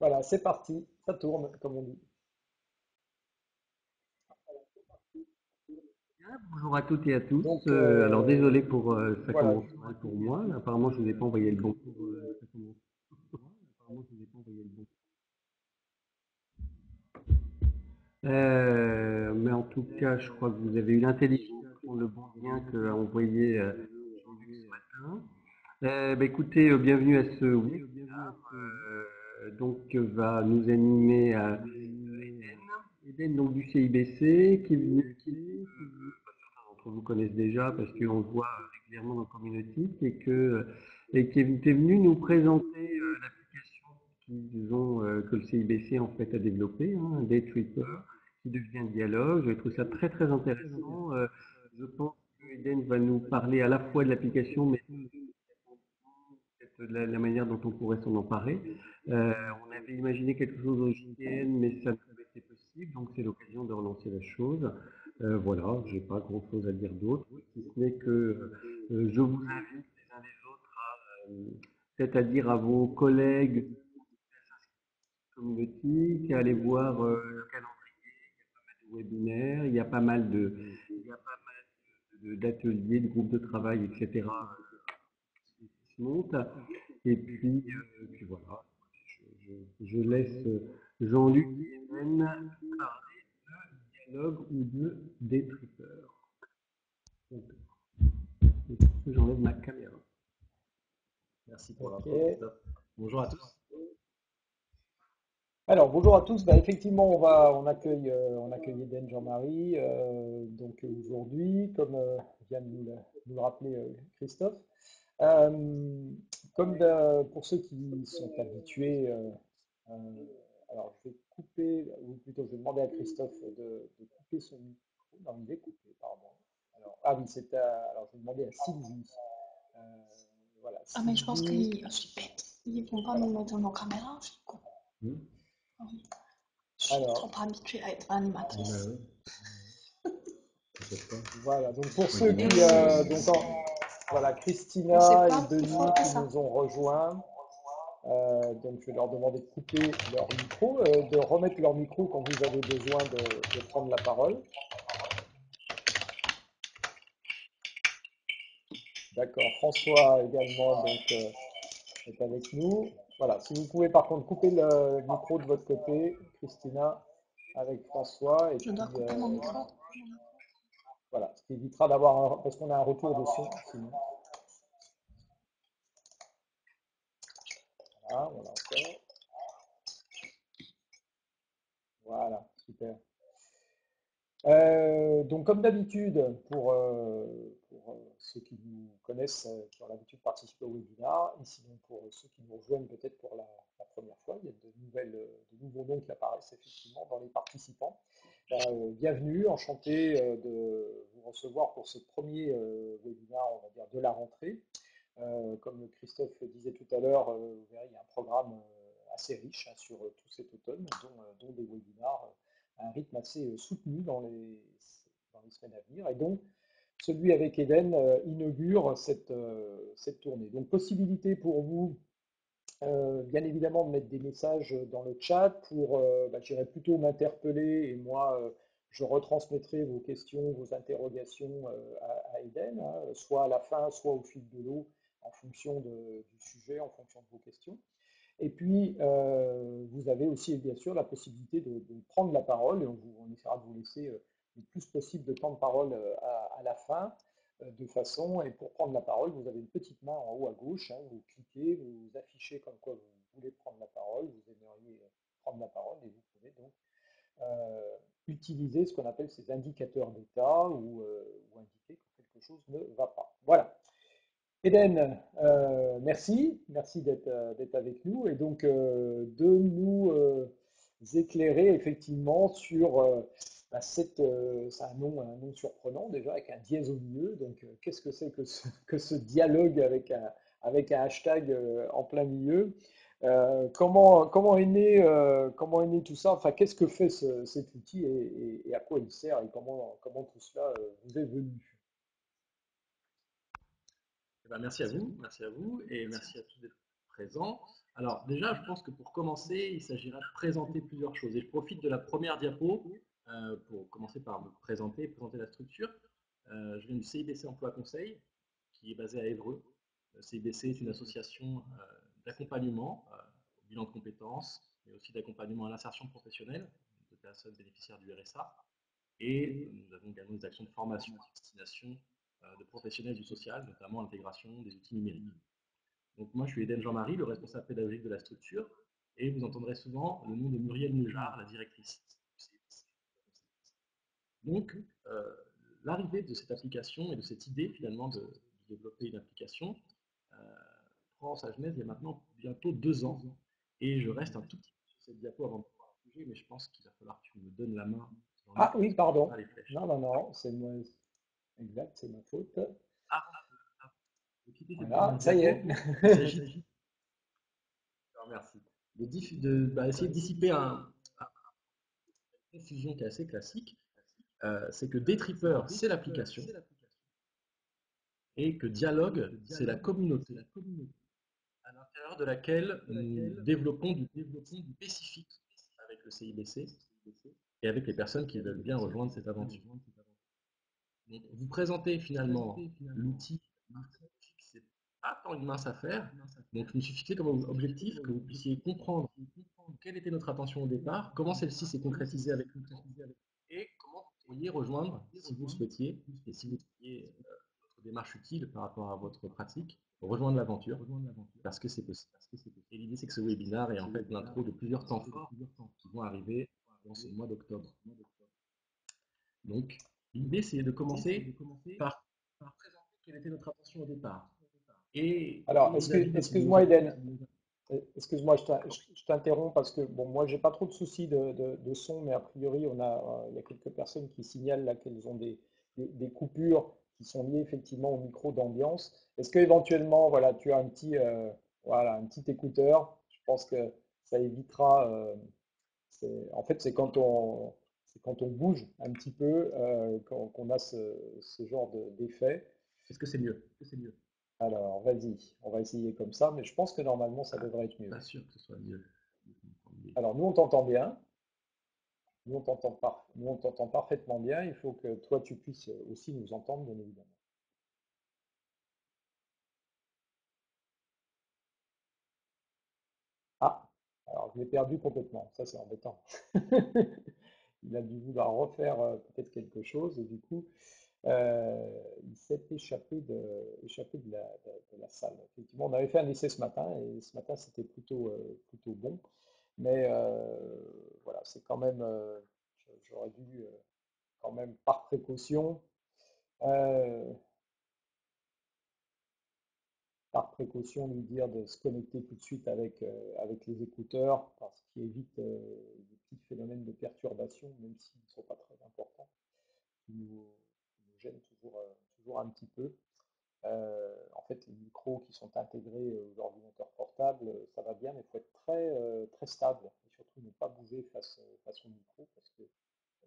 Voilà, c'est parti, ça tourne, comme on dit. Bien, bonjour à toutes et à tous. Donc, Alors désolé pour ça voilà, commence mal pour moi. Là, apparemment, je vous ai pas envoyé le bon. Ça commence. Apparemment, je vous ai pas envoyé le bon. Mais en tout cas, je crois que vous avez eu l'intelligence de prendre le bon lien qu'a envoyé Jean-Luc ce matin. Bah, écoutez, bienvenue à ce webinaire. Va nous animer à Eden donc du CIBC qui est venu, certains d'entre vous connaissent déjà parce qu'on le voit régulièrement dans Community et qui était venu nous présenter l'application que le CIBC en fait a développé, hein, un Day Tripper qui devient dialogue. J'ai trouvé ça très très intéressant. Je pense que Eden va nous parler à la fois de l'application mais peut-être de la manière dont on pourrait s'en emparer. On avait imaginé quelque chose au JTN, mais ça n'a pas été possible, donc c'est l'occasion de relancer la chose. Voilà, j'ai pas grand-chose à dire d'autre, si ce n'est que je vous invite les uns les autres peut-être à dire à vos collègues community qu'à aller voir le calendrier du webinaire. Il y a pas mal d'ateliers, de groupes de travail, etc. qui se montent. Puis voilà, je laisse Jean-Luc et Hélène parler de dialogue ou de détrippeur. Donc, j'enlève ma caméra. Merci pour ok. l'intro, Christophe. Bonjour à tous. Alors, bonjour à tous. Bah, effectivement, on accueille Eden Jean-Marie donc aujourd'hui, comme vient de nous le rappeler Christophe. Euh, pour ceux qui sont habitués, euh, alors je vais couper, ou plutôt je vais demander à Christophe de couper son micro. Non, il est coupé, pardon. Alors, ah oui, alors je vais demander à Sylvie. Euh, voilà, Ah, mais je pense Sylvie, que je suis bête. Ils vont pas voilà. nous mettre nos caméras, je suis con. Hmm. Je suis trop Alors, habituée à être Bah animatrice. oui, t'inquiète pas. voilà. Donc pour Moi, ceux dis-moi qui, si. voilà, Et c'est Christina et pas plus Denis fort que qui ça. nous ont rejoints. Donc je vais leur demander de couper leur micro, de remettre leur micro quand vous avez besoin de prendre la parole. D'accord. François également donc est avec nous. Voilà. Si vous pouvez par contre couper le micro de votre côté, Christina, avec François, et Je dois puis couper mon micro. voilà, ce qui évitera d'avoir parce qu'on a un retour de son sinon. Voilà, on l'a fait. Voilà, super. Donc, comme d'habitude, pour ceux qui nous connaissent, qui ont l'habitude de participer au webinaire, ici donc pour ceux qui nous rejoignent peut-être pour la première fois, il y a de nouveaux noms qui apparaissent effectivement dans les participants. Bienvenue, enchanté de vous recevoir pour ce premier webinaire, on va dire, de la rentrée. Comme Christophe disait tout à l'heure, vous verrez, il y a un programme assez riche hein, sur tout cet automne, dont des webinaires à un rythme assez soutenu dans les semaines à venir. Et donc, celui avec Eden inaugure cette tournée. Donc, possibilité pour vous, bien évidemment, de mettre des messages dans le chat pour, j'irai plutôt m'interpeller et moi, je retransmettrai vos questions, vos interrogations à Eden, hein, soit à la fin, soit au fil de l'eau, en fonction du sujet, en fonction de vos questions. Et puis, vous avez aussi, bien sûr, la possibilité de prendre la parole, et on essaiera de vous laisser le plus possible de temps de parole à la fin, de façon, et pour prendre la parole, vous avez une petite main en haut à gauche, hein, vous cliquez, vous affichez comme quoi vous voulez prendre la parole, vous aimeriez prendre la parole, et vous pouvez donc utiliser ce qu'on appelle ces indicateurs d'état ou indiquer que quelque chose ne va pas. Voilà. Eden, merci d'être avec nous et donc de nous éclairer effectivement sur c'est un nom surprenant déjà avec un dièse au milieu. Donc qu'est-ce que c'est que ce dialogue avec un hashtag en plein milieu? Comment est né tout ça? Enfin, qu'est-ce que fait cet outil et à quoi il sert et comment tout cela vous est venu? Eh ben, merci à vous et merci à tous d'être présents. Alors déjà, je pense que pour commencer, il s'agira de présenter plusieurs choses. Et je profite de la première diapo pour commencer par me présenter, présenter la structure. Je viens du CIBC Emploi Conseil, qui est basé à Évreux. Le CIBC est une association d'accompagnement au bilan de compétences, mais aussi d'accompagnement à l'insertion professionnelle de personnes bénéficiaires du RSA. Et nous avons également des actions de formation à destination de professionnels du social, notamment l'intégration des outils numériques. Donc moi, je suis Eden Jean-Marie, le responsable pédagogique de la structure, et vous entendrez souvent le nom de Muriel Mujard, la directrice. Donc, l'arrivée de cette application et de cette idée finalement de développer une application prend sa genèse il y a maintenant bientôt 2 ans. Et je reste un tout petit peu sur cette diapo avant de pouvoir le sujet, mais je pense qu'il va falloir que tu me donnes la main. Ah oui, pardon. Pas les flèches. Non, non, non, c'est moi. Exact, c'est ma faute. De quitter cette Voilà, première ça y est. diapo, il s'agit, merci, essayer de dissiper une confusion qui est assez classique. C'est que Dtripper, c'est l'application, et que Dialogue, c'est la communauté à l'intérieur de laquelle nous développons du développement spécifique avec le CIBC et avec les personnes qui veulent bien rejoindre cette aventure. Donc, vous présentez finalement l'outil, c'est pas tant une mince affaire. Donc, je me suis fixé comme objectif que vous puissiez comprendre quelle était notre intention au départ, comment celle-ci s'est concrétisée avec le temps, et comment vous pourriez rejoindre, si vous le souhaitiez, et si vous trouviez votre démarche utile par rapport à votre pratique, rejoindre l'aventure, parce que c'est possible. Et l'idée, c'est que ce webinaire est en fait l'intro de plusieurs temps forts qui vont arriver dans ce mois d'octobre. Donc, l'idée, c'est de commencer par présenter quelle était notre intention au départ. Et Alors, vis-à-vis de excuse-moi, Eden. Excuse-moi, je t'interromps parce que bon, moi, j'ai pas trop de soucis de son, mais a priori, il y a quelques personnes qui signalent là qu'elles ont des coupures qui sont liées effectivement au micro d'ambiance. Est-ce que éventuellement, voilà, tu as voilà, un petit écouteur? Je pense que ça évitera. En fait, c'est quand on bouge un petit peu qu'on a ce genre d'effet. Est-ce que c'est mieux? Alors, vas-y, on va essayer comme ça, mais je pense que normalement, ça devrait être mieux. Pas sûr que ce soit mieux. Alors, nous, on t'entend bien. Nous, on t'entend parfaitement bien. Il faut que toi, tu puisses aussi nous entendre, bien évidemment. Ah, alors je l'ai perdu complètement. Ça, c'est embêtant. Il a dû vouloir refaire peut-être quelque chose et du coup, il s'est échappé de la salle. Effectivement, on avait fait un essai ce matin et ce matin, c'était plutôt bon. Mais voilà, c'est quand même, j'aurais dû quand même par précaution, euh, lui dire de se connecter tout de suite avec les écouteurs, parce qu'il évite des petits phénomènes de perturbation, même s'ils ne sont pas très importants, qui nous gênent toujours un petit peu. En fait, les micros qui sont intégrés aux ordinateurs portables, ça va bien, mais il faut être très stable et surtout ne pas bouger face au micro parce que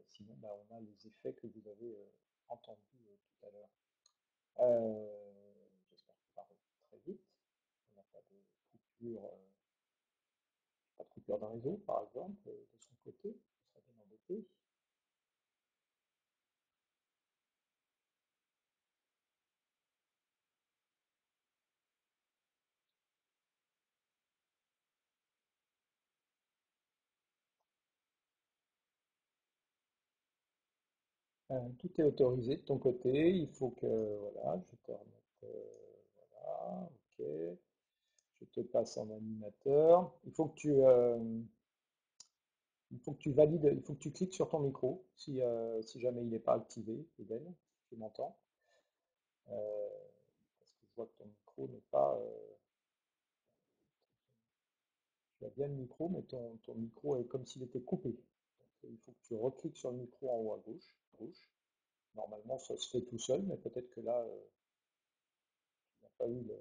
sinon, bah, on a les effets que vous avez entendus tout à l'heure. J'espère que ça va très vite. On n'a pas de coupure d'un réseau, par exemple, de son côté. Ça serait bien embêté. Tout est autorisé de ton côté. Il faut que, voilà, je te remette, voilà, ok. Je te passe en animateur. Il faut que tu valides, il faut que tu cliques sur ton micro si jamais il n'est pas activé, Eden, tu m'entends. Parce que je vois que ton micro n'est pas. Tu as bien le micro, mais ton micro est comme s'il était coupé. Donc, il faut que tu recliques sur le micro en haut à gauche. Normalement, ça se fait tout seul, mais peut-être que là, tu n'as pas eu le.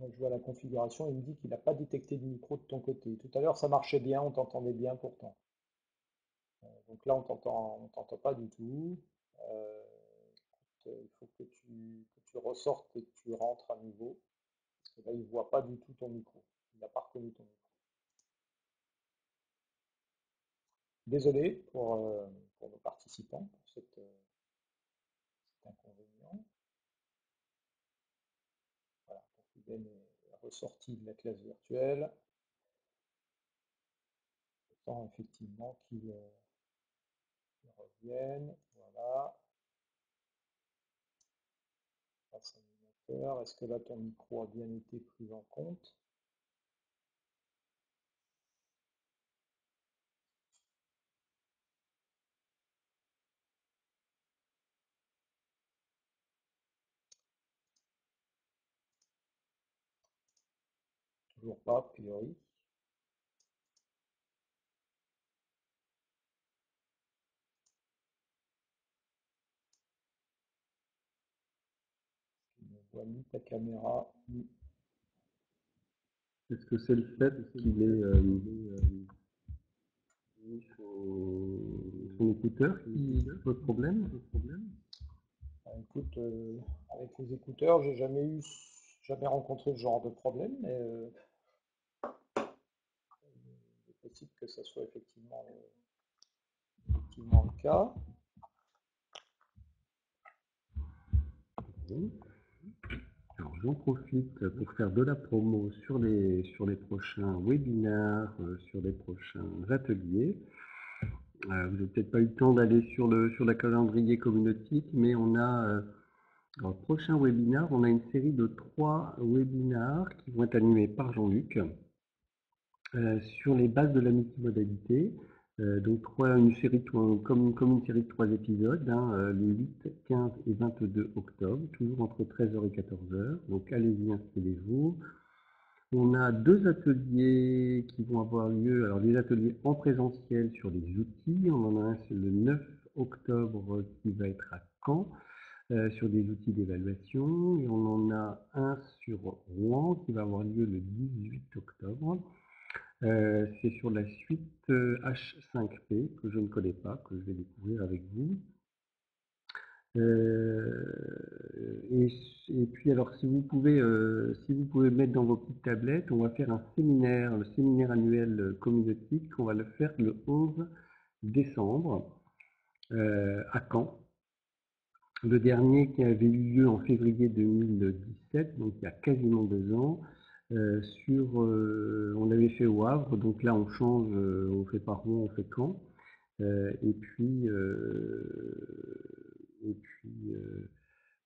Moi, je vois la configuration, il me dit qu'il n'a pas détecté de micro de ton côté. Tout à l'heure, ça marchait bien, on t'entendait bien pourtant. Donc là, on t'entend pas du tout. Euh, il faut que tu ressortes et que tu rentres à nouveau. Parce que là, il ne voit pas du tout ton micro. Il n'a pas reconnu ton micro. Désolé pour nos participants pour cet inconvénient. Voilà, donc Iden est ressorti de la classe virtuelle. Temps effectivement qu'il revienne. Voilà. Passe animateur. Est-ce que là ton micro a bien été pris en compte? Toujours pas, a priori. Je ne vois ni ta caméra, ni... Est-ce que c'est le fait qu'il ait mis son écouteur qui pose problème? Écoute, avec les écouteurs, j'ai jamais rencontré ce genre de problème, mais il est possible que ça soit effectivement le cas. Bon. Alors j'en profite pour faire de la promo sur les prochains webinaires, sur les prochains ateliers. Vous n'avez peut-être pas eu le temps d'aller sur la calendrier communautique, mais on a, dans le prochain webinaire, on a une série de 3 webinaires qui vont être animés par Jean-Luc sur les bases de la multimodalité. Donc une série comme une série de 3 épisodes, hein, les 8, 15 et 22 octobre, toujours entre 13h et 14h. Donc allez-y, inscrivez-vous. On a 2 ateliers qui vont avoir lieu. Alors les ateliers en présentiel sur les outils. On en a un le 9 octobre qui va être à Caen sur des outils d'évaluation. Et on en a un sur Rouen qui va avoir lieu le 18 octobre. C'est sur la suite H5P que je ne connais pas, que je vais découvrir avec vous. Et puis alors si vous pouvez mettre dans vos petites tablettes, on va faire un séminaire, le séminaire annuel communautique, on va le faire le 11 décembre à Caen. Le dernier qui avait eu lieu en février 2017, donc il y a quasiment 2 ans, on l'avait fait au Havre, donc là on change, on fait pas Rouen, on fait Caen.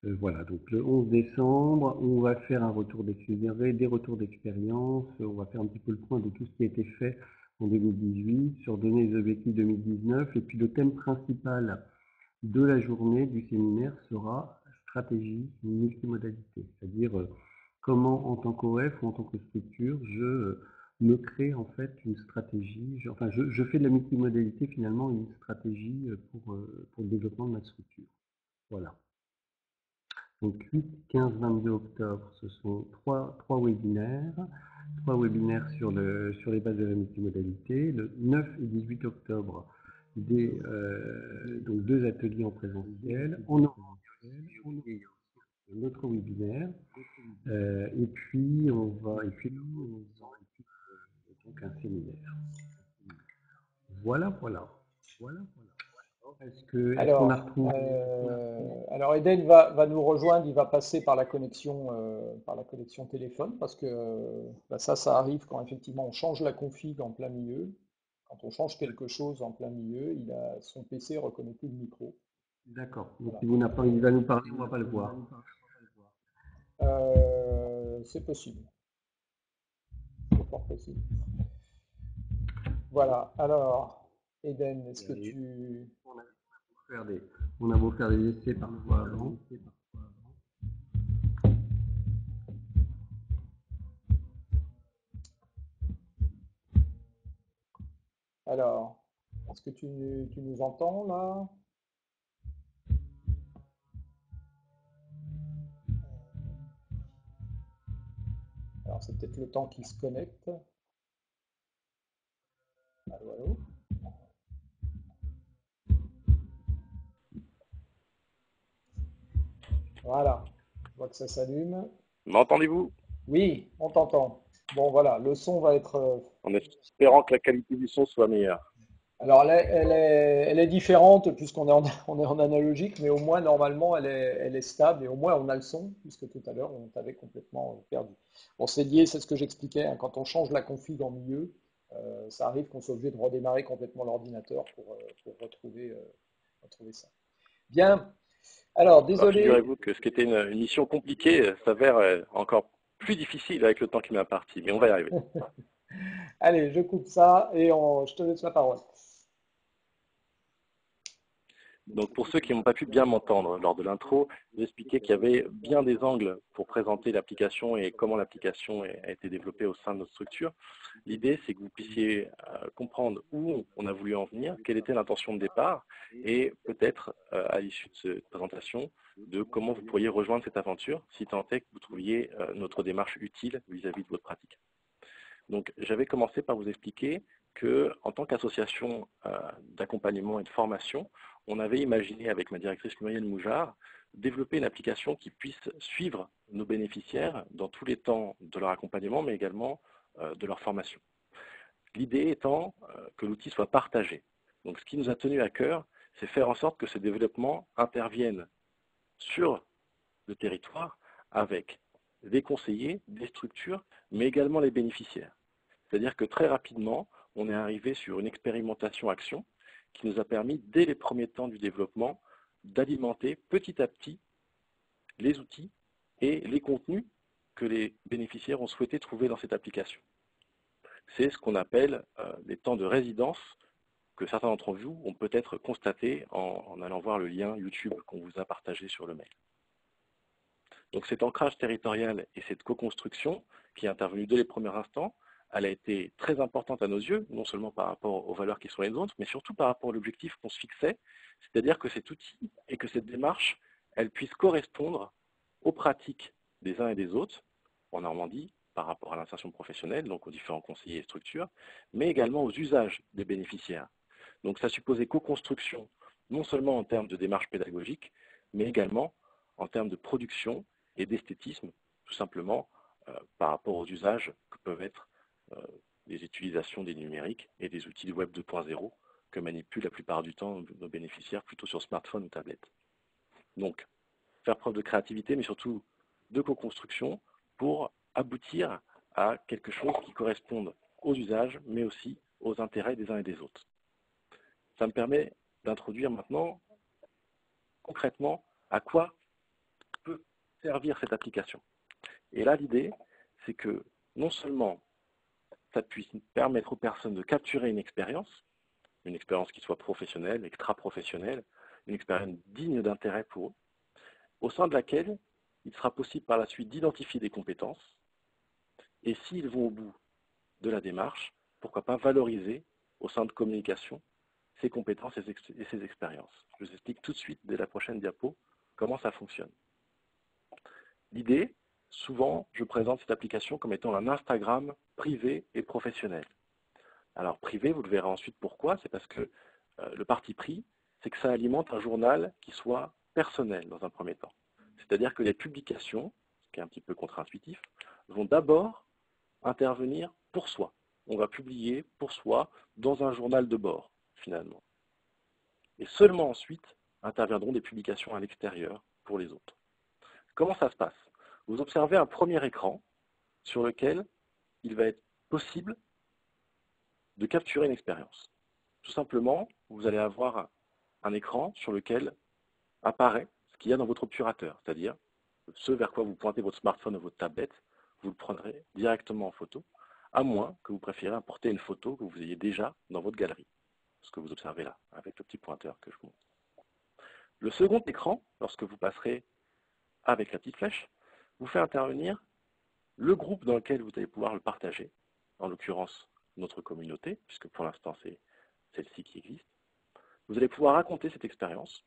Voilà, donc le 11 décembre, on va faire un retour des retours d'expérience, on va faire un petit peu le point de tout ce qui a été fait en 2018, sur donner les objectifs 2019, et puis le thème principal de la journée du séminaire sera stratégie multimodalité, c'est-à-dire comment en tant qu'OF ou en tant que structure, je me crée en fait une stratégie, je fais de la multimodalité finalement une stratégie pour le développement de ma structure. Voilà. Donc 8, 15, 22 octobre, ce sont trois webinaires. 3 webinaires sur les bases de la multimodalité. Le 9 et 18 octobre, donc 2 ateliers en présentiel. En novembre, il y a aussi un autre webinaire. Et puis donc un séminaire. Voilà. Est-ce qu'on a retrouvé? Alors Eden va nous rejoindre, il va passer par la connexion téléphone parce que ça arrive quand effectivement on change la config en plein milieu. Quand on change quelque chose en plein milieu, son PC reconnaît plus le micro. D'accord. Donc Voilà. si il va nous parler, on ne va pas le voir. C'est possible. C'est fort possible. Voilà. Alors, Eden, est-ce que tu... On a beau faire des essais parfois avant. Alors, est-ce que tu nous entends là? Alors, c'est peut-être le temps qui se connecte. Allô, allô? Voilà, je vois que ça s'allume. M'entendez-vous? Oui, on t'entend. Bon, voilà, le son va être. En espérant que la qualité du son soit meilleure. Alors, elle est différente puisqu'on est en, on est en analogique, mais au moins, normalement, elle est stable et au moins, on a le son, puisque tout à l'heure, on t'avait complètement perdu. Bon, c'est lié, c'est ce que j'expliquais, hein, quand on change la config en milieu, ça arrive qu'on soit obligé de redémarrer complètement l'ordinateur pour retrouver ça. Bien, alors, Alors désolé. figurez-vous que ce qui était une mission compliquée s'avère encore plus difficile avec le temps qui m'est imparti, mais on va y arriver. Allez, je coupe ça et je te laisse la parole. Donc pour ceux qui n'ont pas pu bien m'entendre lors de l'intro, j'expliquais qu'il y avait bien des angles pour présenter l'application et comment l'application a été développée au sein de notre structure. L'idée, c'est que vous puissiez comprendre où on a voulu en venir, quelle était l'intention de départ, et peut-être, à l'issue de cette présentation, de comment vous pourriez rejoindre cette aventure, si tant est que vous trouviez notre démarche utile vis-à-vis de votre pratique. Donc j'avais commencé par vous expliquer qu'en tant qu'association d'accompagnement et de formation, on avait imaginé avec ma directrice Muriel Moujard développer une application qui puisse suivre nos bénéficiaires dans tous les temps de leur accompagnement, mais également de leur formation. L'idée étant que l'outil soit partagé. Donc ce qui nous a tenu à cœur, c'est faire en sorte que ce développement intervienne sur le territoire avec des conseillers, des structures, mais également les bénéficiaires. C'est-à-dire que très rapidement, on est arrivé sur une expérimentation action qui nous a permis, dès les premiers temps du développement, d'alimenter petit à petit les outils et les contenus que les bénéficiaires ont souhaité trouver dans cette application. C'est ce qu'on appelle les temps de résidence que certains d'entre vous ont peut-être constaté en allant voir le lien YouTube qu'on vous a partagé sur le mail. Donc cet ancrage territorial et cette co-construction qui est intervenue dès les premiers instants, elle a été très importante à nos yeux, non seulement par rapport aux valeurs qui sont les nôtres, mais surtout par rapport à l'objectif qu'on se fixait, c'est-à-dire que cet outil et que cette démarche, elle puisse correspondre aux pratiques des uns et des autres, en Normandie, par rapport à l'insertion professionnelle, donc aux différents conseillers et structures, mais également aux usages des bénéficiaires. Donc ça supposait co-construction, non seulement en termes de démarche pédagogique, mais également en termes de production et d'esthétisme, tout simplement par rapport aux usages que peuvent être les utilisations des numériques et des outils du Web 2.0 que manipulent la plupart du temps nos bénéficiaires plutôt sur smartphone ou tablette. Donc, faire preuve de créativité, mais surtout de co-construction pour aboutir à quelque chose qui corresponde aux usages, mais aussi aux intérêts des uns et des autres. Ça me permet d'introduire maintenant concrètement à quoi peut servir cette application. Et là, l'idée, c'est que non seulement ça puisse permettre aux personnes de capturer une expérience qui soit professionnelle, extra-professionnelle, une expérience digne d'intérêt pour eux, au sein de laquelle il sera possible par la suite d'identifier des compétences, et s'ils vont au bout de la démarche, pourquoi pas valoriser au sein de communication ces compétences et ces expériences. Je vous explique tout de suite, dès la prochaine diapo, comment ça fonctionne. L'idée, souvent, je présente cette application comme étant un Instagram privé et professionnel. Alors privé, vous le verrez ensuite pourquoi, c'est parce que le parti pris, c'est que ça alimente un journal qui soit personnel dans un premier temps. C'est-à-dire que les publications, ce qui est un petit peu contre-intuitif, vont d'abord intervenir pour soi. On va publier pour soi dans un journal de bord, finalement. Et seulement ensuite interviendront des publications à l'extérieur pour les autres. Comment ça se passe? Vous observez un premier écran sur lequel il va être possible de capturer une expérience. Tout simplement, vous allez avoir un écran sur lequel apparaît ce qu'il y a dans votre obturateur, c'est-à-dire ce vers quoi vous pointez votre smartphone ou votre tablette, vous le prendrez directement en photo, à moins que vous préférez importer une photo que vous ayez déjà dans votre galerie, ce que vous observez là, avec le petit pointeur que je vous montre. Le second écran, lorsque vous passerez avec la petite flèche, vous fait intervenir le groupe dans lequel vous allez pouvoir le partager, en l'occurrence notre communauté, puisque pour l'instant c'est celle-ci qui existe. Vous allez pouvoir raconter cette expérience.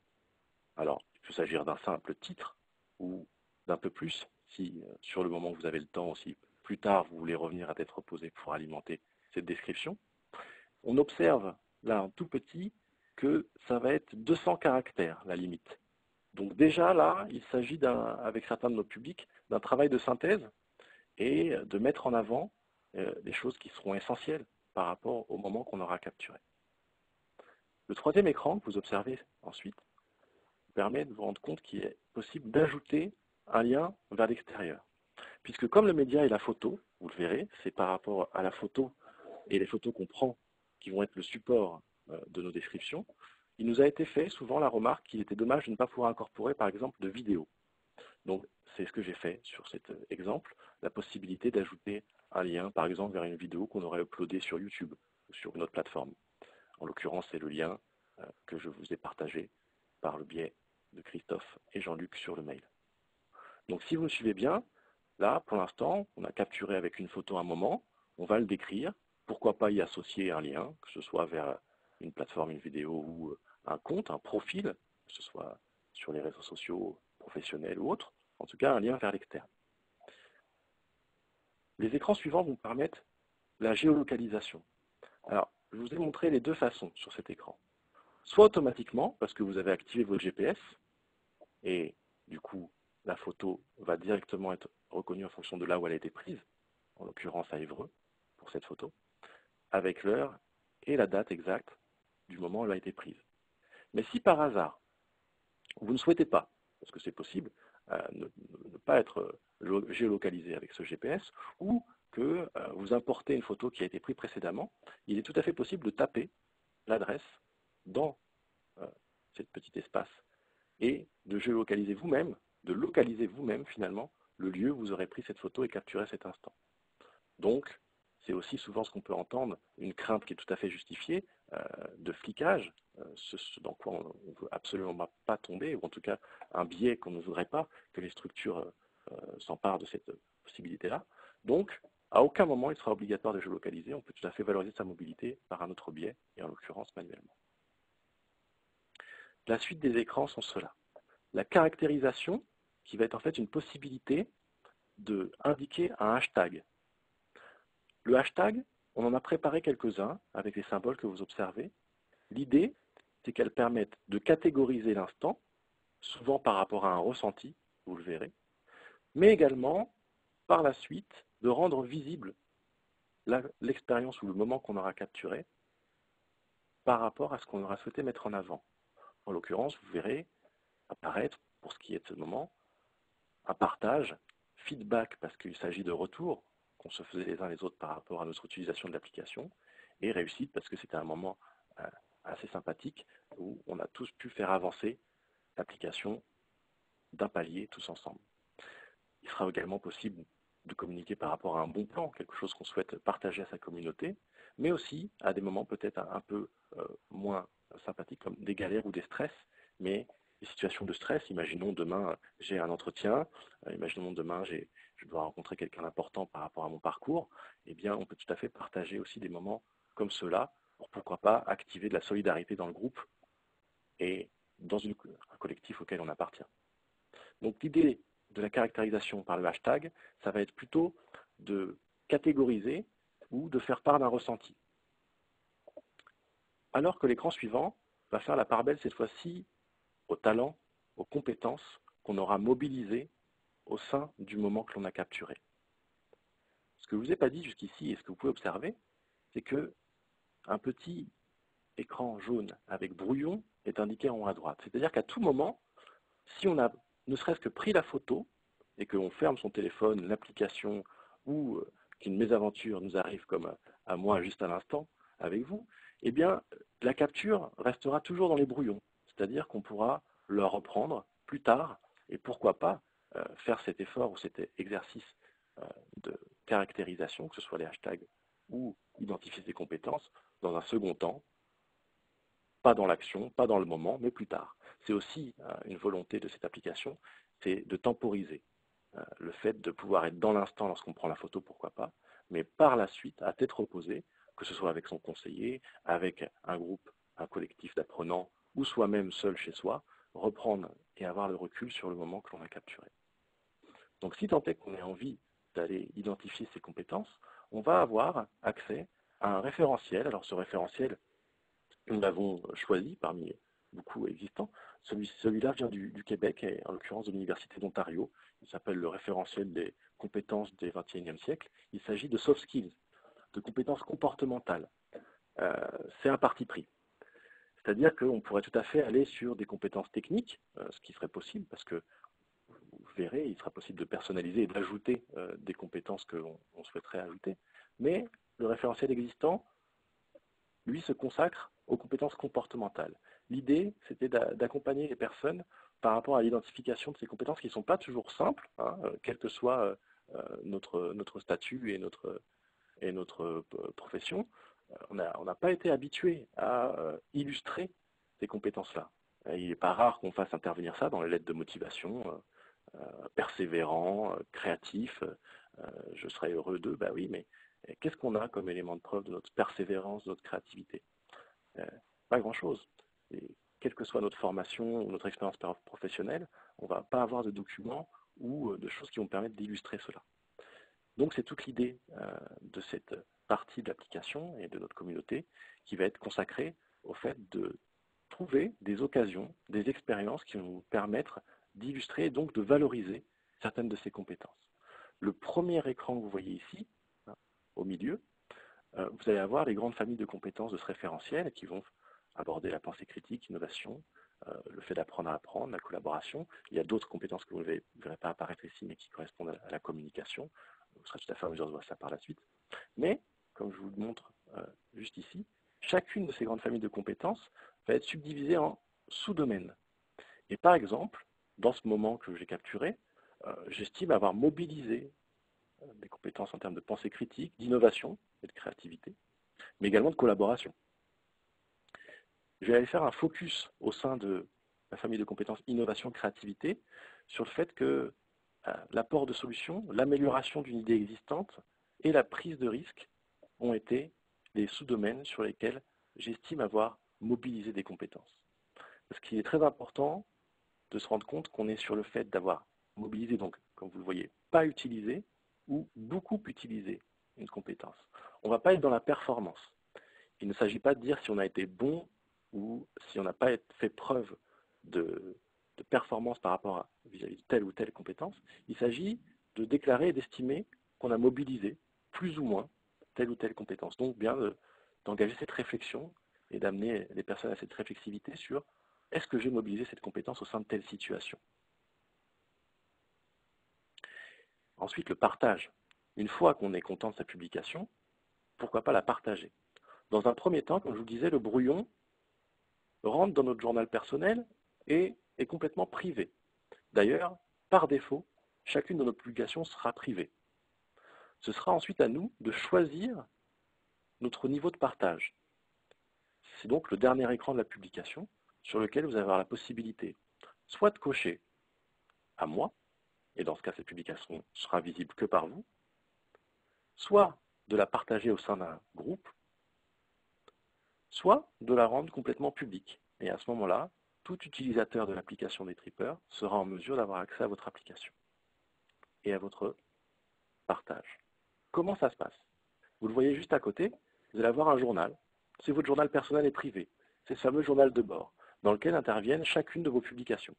Alors, il peut s'agir d'un simple titre ou d'un peu plus, si sur le moment vous avez le temps aussi, plus tard vous voulez revenir à tête reposée pour alimenter cette description, on observe là en tout petit que ça va être 200 caractères la limite. Donc déjà là, il s'agit avec certains de nos publics d'un travail de synthèse et de mettre en avant des choses qui seront essentielles par rapport au moment qu'on aura capturé. Le troisième écran que vous observez ensuite permet de vous rendre compte qu'il est possible d'ajouter un lien vers l'extérieur. Puisque comme le média est la photo, vous le verrez, c'est par rapport à la photo et les photos qu'on prend qui vont être le support de nos descriptions, il nous a été fait souvent la remarque qu'il était dommage de ne pas pouvoir incorporer par exemple de vidéos. Donc c'est ce que j'ai fait sur cet exemple, la possibilité d'ajouter un lien par exemple vers une vidéo qu'on aurait uploadée sur YouTube ou sur une autre plateforme. En l'occurrence, c'est le lien que je vous ai partagé par le biais de Christophe et Jean-Luc sur le mail. Donc si vous me suivez bien, là, pour l'instant, on a capturé avec une photo un moment, on va le décrire, pourquoi pas y associer un lien, que ce soit vers une plateforme, une vidéo ou un compte, un profil, que ce soit sur les réseaux sociaux professionnels ou autres, en tout cas un lien vers l'externe. Les écrans suivants vont permettre la géolocalisation. Alors, je vous ai montré les deux façons sur cet écran. Soit automatiquement, parce que vous avez activé votre GPS, et du coup, la photo va directement être reconnue en fonction de là où elle a été prise, en l'occurrence à Évreux, pour cette photo, avec l'heure et la date exacte du moment où elle a été prise. Mais si par hasard, vous ne souhaitez pas, parce que c'est possible, ne pas être géolocalisé avec ce GPS, ou que vous importez une photo qui a été prise précédemment, il est tout à fait possible de taper l'adresse dans cet petit espace et de géolocaliser vous-même, de localiser vous-même finalement le lieu où vous aurez pris cette photo et capturé cet instant. Donc, c'est aussi souvent ce qu'on peut entendre, une crainte qui est tout à fait justifiée de flicage, ce dans quoi on ne veut absolument pas tomber, ou en tout cas un biais qu'on ne voudrait pas que les structures s'emparent de cette possibilité-là. Donc, à aucun moment il sera obligatoire de géolocaliser, on peut tout à fait valoriser sa mobilité par un autre biais, et en l'occurrence manuellement. La suite des écrans sont ceux-là. La caractérisation, qui va être en fait une possibilité d'indiquer un hashtag. Le hashtag, on en a préparé quelques-uns avec les symboles que vous observez. L'idée, c'est qu'elles permettent de catégoriser l'instant, souvent par rapport à un ressenti, vous le verrez, mais également, par la suite, de rendre visible l'expérience ou le moment qu'on aura capturé par rapport à ce qu'on aura souhaité mettre en avant. En l'occurrence, vous verrez apparaître, pour ce qui est de ce moment, un partage, feedback parce qu'il s'agit de retour qu'on se faisait les uns les autres par rapport à notre utilisation de l'application, et réussite parce que c'était un moment assez sympathique où on a tous pu faire avancer l'application d'un palier tous ensemble. Il sera également possible de communiquer par rapport à un bon plan, quelque chose qu'on souhaite partager à sa communauté, mais aussi à des moments peut-être un peu moins sympathiques comme des galères ou des stress, mais des situations de stress. Imaginons demain j'ai un entretien, imaginons demain je dois rencontrer quelqu'un d'important par rapport à mon parcours, eh bien on peut tout à fait partager aussi des moments comme ceux-là, pour pourquoi pas activer de la solidarité dans le groupe et dans un collectif auquel on appartient. Donc l'idée de la caractérisation par le hashtag, ça va être plutôt de catégoriser ou de faire part d'un ressenti. Alors que l'écran suivant va faire la part belle cette fois-ci aux talents, aux compétences qu'on aura mobilisées au sein du moment que l'on a capturé. Ce que je ne vous ai pas dit jusqu'ici et ce que vous pouvez observer, c'est que un petit écran jaune avec brouillon est indiqué en haut à droite. C'est-à-dire qu'à tout moment, si on a ne serait-ce que pris la photo et qu'on ferme son téléphone, l'application ou qu'une mésaventure nous arrive comme à moi juste à l'instant avec vous, eh bien la capture restera toujours dans les brouillons. C'est-à-dire qu'on pourra le reprendre plus tard et pourquoi pas faire cet effort ou cet exercice de caractérisation, que ce soit les hashtags ou identifier ses compétences, dans un second temps, pas dans l'action, pas dans le moment, mais plus tard. C'est aussi une volonté de cette application, c'est de temporiser le fait de pouvoir être dans l'instant lorsqu'on prend la photo, pourquoi pas, mais par la suite, à tête reposée, que ce soit avec son conseiller, avec un groupe, un collectif d'apprenants, ou soi-même seul chez soi, reprendre et avoir le recul sur le moment que l'on a capturé. Donc si tant est qu'on ait envie d'aller identifier ces compétences, on va avoir accès à un référentiel. Alors ce référentiel, nous l'avons choisi parmi beaucoup existants. Celui-là vient du Québec, et en l'occurrence de l'Université d'Ontario. Il s'appelle le référentiel des compétences des 21e siècle. Il s'agit de soft skills, de compétences comportementales. C'est un parti pris. C'est-à-dire qu'on pourrait tout à fait aller sur des compétences techniques, ce qui serait possible, parce que vous verrez, il sera possible de personnaliser et d'ajouter des compétences que l'on souhaiterait ajouter. Mais le référentiel existant, lui, se consacre aux compétences comportementales. L'idée, c'était d'accompagner les personnes par rapport à l'identification de ces compétences qui ne sont pas toujours simples, hein, quel que soit notre statut et notre profession. On n'a pas été habitué à illustrer ces compétences-là. Il n'est pas rare qu'on fasse intervenir ça dans les lettres de motivation, persévérant, créatif, je serais heureux d'eux, bah oui, mais qu'est-ce qu'on a comme élément de preuve de notre persévérance, de notre créativité? Pas grand-chose. Quelle que soit notre formation ou notre expérience professionnelle, on ne va pas avoir de documents ou de choses qui vont permettre d'illustrer cela. Donc c'est toute l'idée de cette partie de l'application et de notre communauté qui va être consacrée au fait de trouver des occasions, des expériences qui vont nous permettre d'illustrer et donc de valoriser certaines de ces compétences. Le premier écran que vous voyez ici, hein, au milieu, vous allez avoir les grandes familles de compétences de ce référentiel qui vont aborder la pensée critique, l'innovation, le fait d'apprendre à apprendre, la collaboration. Il y a d'autres compétences que vous ne verrez pas apparaître ici, mais qui correspondent à la communication. Vous serez tout à fait en mesure de voir ça par la suite. Mais, comme je vous le montre juste ici, chacune de ces grandes familles de compétences va être subdivisée en sous-domaines. Et par exemple, dans ce moment que j'ai capturé, j'estime avoir mobilisé des compétences en termes de pensée critique, d'innovation et de créativité, mais également de collaboration. Je vais aller faire un focus au sein de la famille de compétences innovation-créativité sur le fait que l'apport de solutions, l'amélioration d'une idée existante et la prise de risque ont été des sous-domaines sur lesquels j'estime avoir mobilisé des compétences. Parce qu'il est très important de se rendre compte qu'on est sur le fait d'avoir mobilisé, donc comme vous le voyez, pas utilisé ou beaucoup utilisé une compétence. On ne va pas être dans la performance. Il ne s'agit pas de dire si on a été bon ou si on n'a pas fait preuve de performance par rapport à vis-à-vis de telle ou telle compétence. Il s'agit de déclarer et d'estimer qu'on a mobilisé plus ou moins telle ou telle compétence. Donc bien d'engager cette réflexion et d'amener les personnes à cette réflexivité sur est-ce que j'ai mobilisé cette compétence au sein de telle situation. Ensuite, le partage. Une fois qu'on est content de sa publication, pourquoi pas la partager? Dans un premier temps, comme je vous le disais, le brouillon rentre dans notre journal personnel et est complètement privé. D'ailleurs, par défaut, chacune de nos publications sera privée. Ce sera ensuite à nous de choisir notre niveau de partage. C'est donc le dernier écran de la publication sur lequel vous allez avoir la possibilité soit de cocher à moi, et dans ce cas, cette publication sera visible que par vous, soit de la partager au sein d'un groupe, soit de la rendre complètement publique. Et à ce moment-là, tout utilisateur de l'application Daytripper sera en mesure d'avoir accès à votre application et à votre partage. Comment ça se passe? Vous le voyez juste à côté, vous allez avoir un journal. C'est votre journal personnel et privé. C'est ce fameux journal de bord, dans lequel interviennent chacune de vos publications.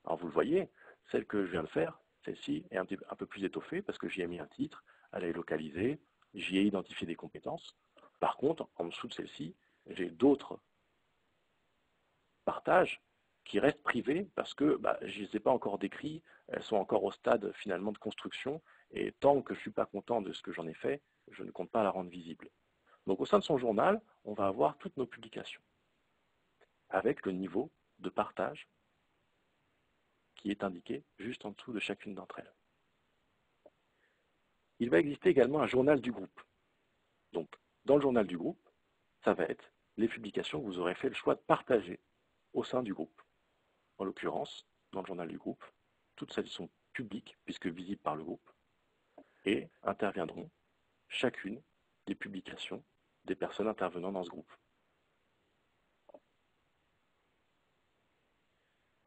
Alors vous le voyez, celle que je viens de faire, celle-ci est un peu plus étoffée parce que j'y ai mis un titre, elle est localisée, j'y ai identifié des compétences. Par contre, en dessous de celle-ci, j'ai d'autres partages qui restent privés parce que je ne les ai pas encore décrits, elles sont encore au stade finalement de construction, et tant que je ne suis pas content de ce que j'en ai fait, je ne compte pas la rendre visible. Donc au sein de son journal, on va avoir toutes nos publications, avec le niveau de partage qui est indiqué juste en dessous de chacune d'entre elles. Il va exister également un journal du groupe. Donc, dans le journal du groupe, ça va être les publications que vous aurez fait le choix de partager au sein du groupe. En l'occurrence, dans le journal du groupe, toutes celles sont publiques, puisque visibles par le groupe, et interviendront chacune des publications des personnes intervenant dans ce groupe.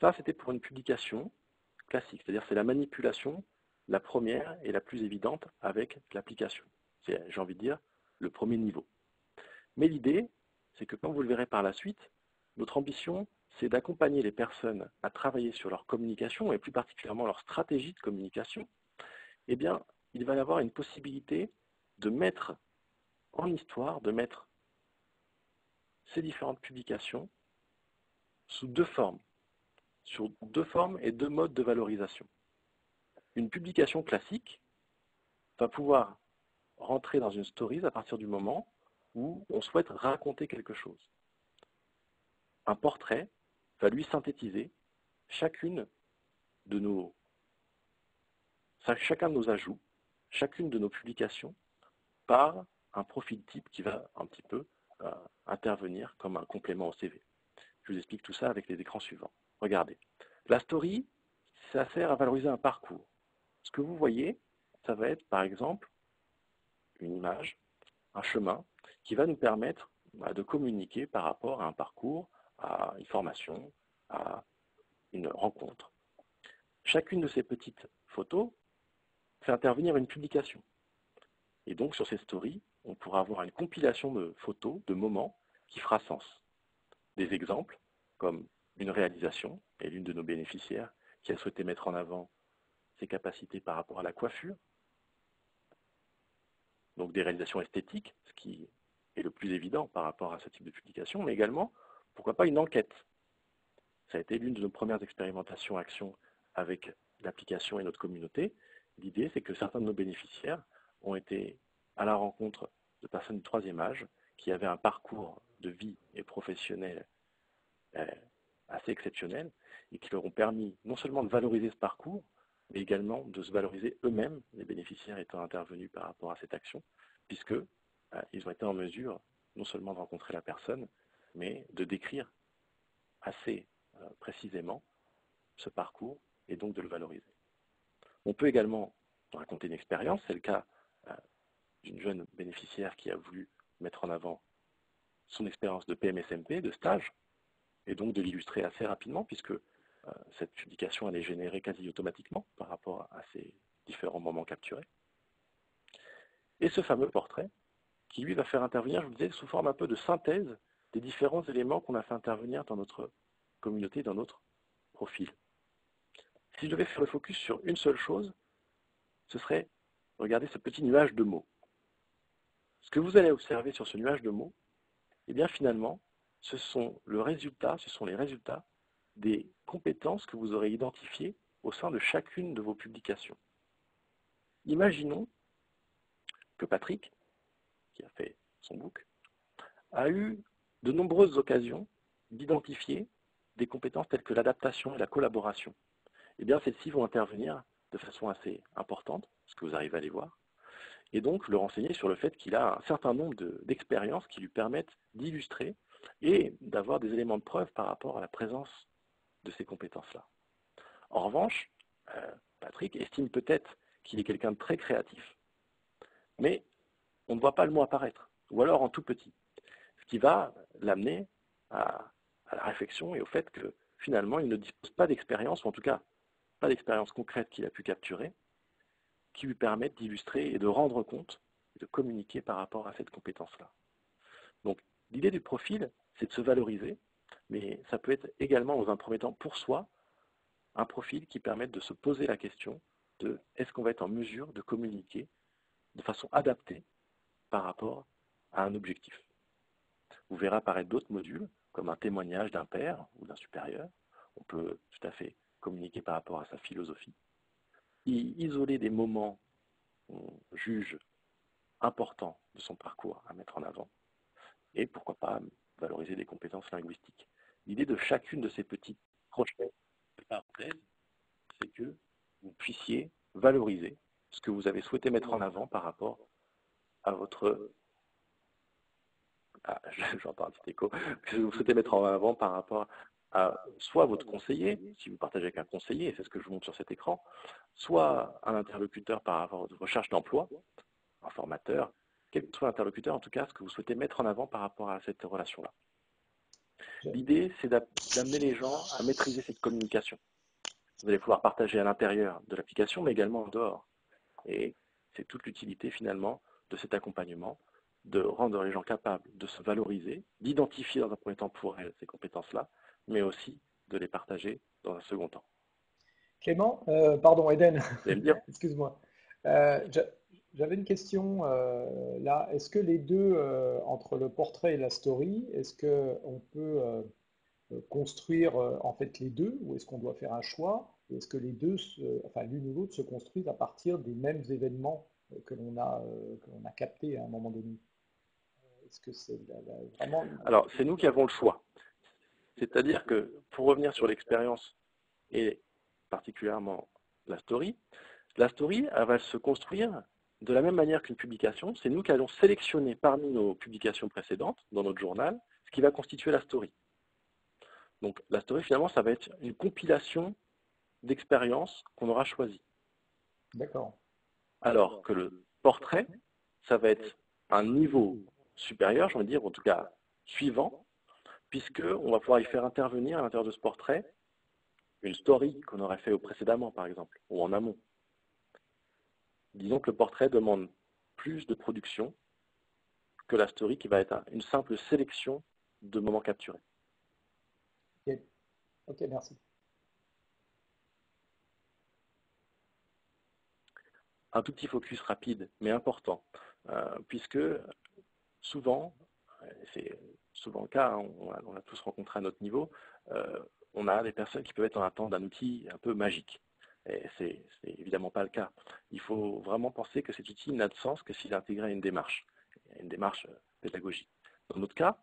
Ça, c'était pour une publication classique, c'est-à-dire c'est la manipulation la première et la plus évidente avec l'application. C'est, j'ai envie de dire, le premier niveau. Mais l'idée, c'est que comme vous le verrez par la suite, notre ambition, c'est d'accompagner les personnes à travailler sur leur communication, et plus particulièrement leur stratégie de communication. Eh bien, il va y avoir une possibilité de mettre en histoire, de mettre ces différentes publications sous deux formes, sur deux formes et deux modes de valorisation. Une publication classique va pouvoir rentrer dans une stories à partir du moment où on souhaite raconter quelque chose. Un portrait va lui synthétiser chacun de nos ajouts, chacune de nos publications par un profil type qui va un petit peu intervenir comme un complément au CV. Je vous explique tout ça avec les écrans suivants. Regardez. La story, ça sert à valoriser un parcours. Ce que vous voyez, ça va être par exemple une image, un chemin qui va nous permettre de communiquer par rapport à un parcours, à une formation, à une rencontre. Chacune de ces petites photos fait intervenir une publication. Et donc sur ces stories, on pourra avoir une compilation de photos, de moments qui fera sens. Des exemples comme une réalisation, et l'une de nos bénéficiaires qui a souhaité mettre en avant ses capacités par rapport à la coiffure, donc des réalisations esthétiques, ce qui est le plus évident par rapport à ce type de publication, mais également, pourquoi pas, une enquête. Ça a été l'une de nos premières expérimentations, actions avec l'application et notre communauté. L'idée, c'est que certains de nos bénéficiaires ont été à la rencontre de personnes du troisième âge qui avaient un parcours de vie et professionnel assez exceptionnel et qui leur ont permis non seulement de valoriser ce parcours, mais également de se valoriser eux-mêmes, les bénéficiaires étant intervenus par rapport à cette action, puisque ils ont été en mesure non seulement de rencontrer la personne, mais de décrire assez précisément ce parcours et donc de le valoriser. On peut également raconter une expérience, c'est le cas d'une jeune bénéficiaire qui a voulu mettre en avant son expérience de PMSMP, de stage, et donc de l'illustrer assez rapidement, puisque cette publication elle est générée quasi automatiquement par rapport à ces différents moments capturés. Et ce fameux portrait, qui lui va faire intervenir, je vous disais, sous forme un peu de synthèse des différents éléments qu'on a fait intervenir dans notre communauté, dans notre profil. Si je devais faire le focus sur une seule chose, ce serait, regardez ce petit nuage de mots. Ce que vous allez observer sur ce nuage de mots, eh bien finalement, ce sont les résultats des compétences que vous aurez identifiées au sein de chacune de vos publications. Imaginons que Patrick, qui a fait son book, a eu de nombreuses occasions d'identifier des compétences telles que l'adaptation et la collaboration. Eh bien, celles-ci vont intervenir de façon assez importante, ce que vous arrivez à les voir, et donc le renseigner sur le fait qu'il a un certain nombre d'expériences qui lui permettent d'illustrer et d'avoir des éléments de preuve par rapport à la présence de ces compétences-là. En revanche, Patrick estime peut-être qu'il est quelqu'un de très créatif, mais on ne voit pas le mot apparaître, ou alors en tout petit, ce qui va l'amener à la réflexion et au fait que finalement il ne dispose pas d'expérience, ou en tout cas pas d'expérience concrète qu'il a pu capturer, qui lui permettent d'illustrer et de rendre compte, et de communiquer par rapport à cette compétence-là. Donc l'idée du profil, c'est de se valoriser, mais ça peut être également, dans un premier temps, pour soi, un profil qui permette de se poser la question de est-ce qu'on va être en mesure de communiquer de façon adaptée par rapport à un objectif. Vous verrez apparaître d'autres modules, comme un témoignage d'un père ou d'un supérieur. On peut tout à fait communiquer par rapport à sa philosophie. Isoler des moments qu'on juge importants de son parcours à mettre en avant. Et pourquoi pas valoriser des compétences linguistiques. L'idée de chacune de ces petites crochets de parenthèse, c'est que vous puissiez valoriser ce que vous avez souhaité mettre en avant par rapport à votre... Ah, j'entends un petit écho. Ce que vous souhaitez mettre en avant par rapport à soit votre conseiller, si vous partagez avec un conseiller, et c'est ce que je vous montre sur cet écran, soit un interlocuteur par rapport à votre recherche d'emploi, un formateur, quel que soit l'interlocuteur, en tout cas, ce que vous souhaitez mettre en avant par rapport à cette relation-là. L'idée, c'est d'amener les gens à maîtriser cette communication. vous allez pouvoir partager à l'intérieur de l'application, mais également en dehors. Et c'est toute l'utilité finalement de cet accompagnement, de rendre les gens capables de se valoriser, d'identifier dans un premier temps pour elles ces compétences-là, mais aussi de les partager dans un second temps. Clément, pardon, Eden, Vous allez me dire, excuse-moi. J'avais une question là. Est-ce que les deux, entre le portrait et la story, est-ce qu'on peut construire en fait les deux, ou est-ce qu'on doit faire un choix? Et est-ce que les deux, enfin l'une ou l'autre, se construisent à partir des mêmes événements que l'on a captés à un moment donné? Est-ce que c'est vraiment... alors c'est nous qui avons le choix. C'est-à-dire que pour revenir sur l'expérience et particulièrement la story, elle va se construire de la même manière qu'une publication. C'est nous qui allons sélectionner parmi nos publications précédentes, dans notre journal, ce qui va constituer la story. Donc la story, finalement, ça va être une compilation d'expériences qu'on aura choisies. D'accord. Alors que le portrait, ça va être un niveau supérieur, j'ai envie de dire, en tout cas suivant, puisqu'on va pouvoir y faire intervenir à l'intérieur de ce portrait une story qu'on aurait fait précédemment, par exemple, ou en amont. Disons que le portrait demande plus de production que la story qui va être une simple sélection de moments capturés. Ok, ok, merci. Un tout petit focus rapide, mais important, puisque souvent, c'est souvent le cas, hein, on l'a tous rencontré à notre niveau, on a des personnes qui peuvent être en attente d'un outil un peu magique. Et c'est évidemment pas le cas. Il faut vraiment penser que cet outil n'a de sens que s'il est intégré à une démarche pédagogique. Dans notre cas,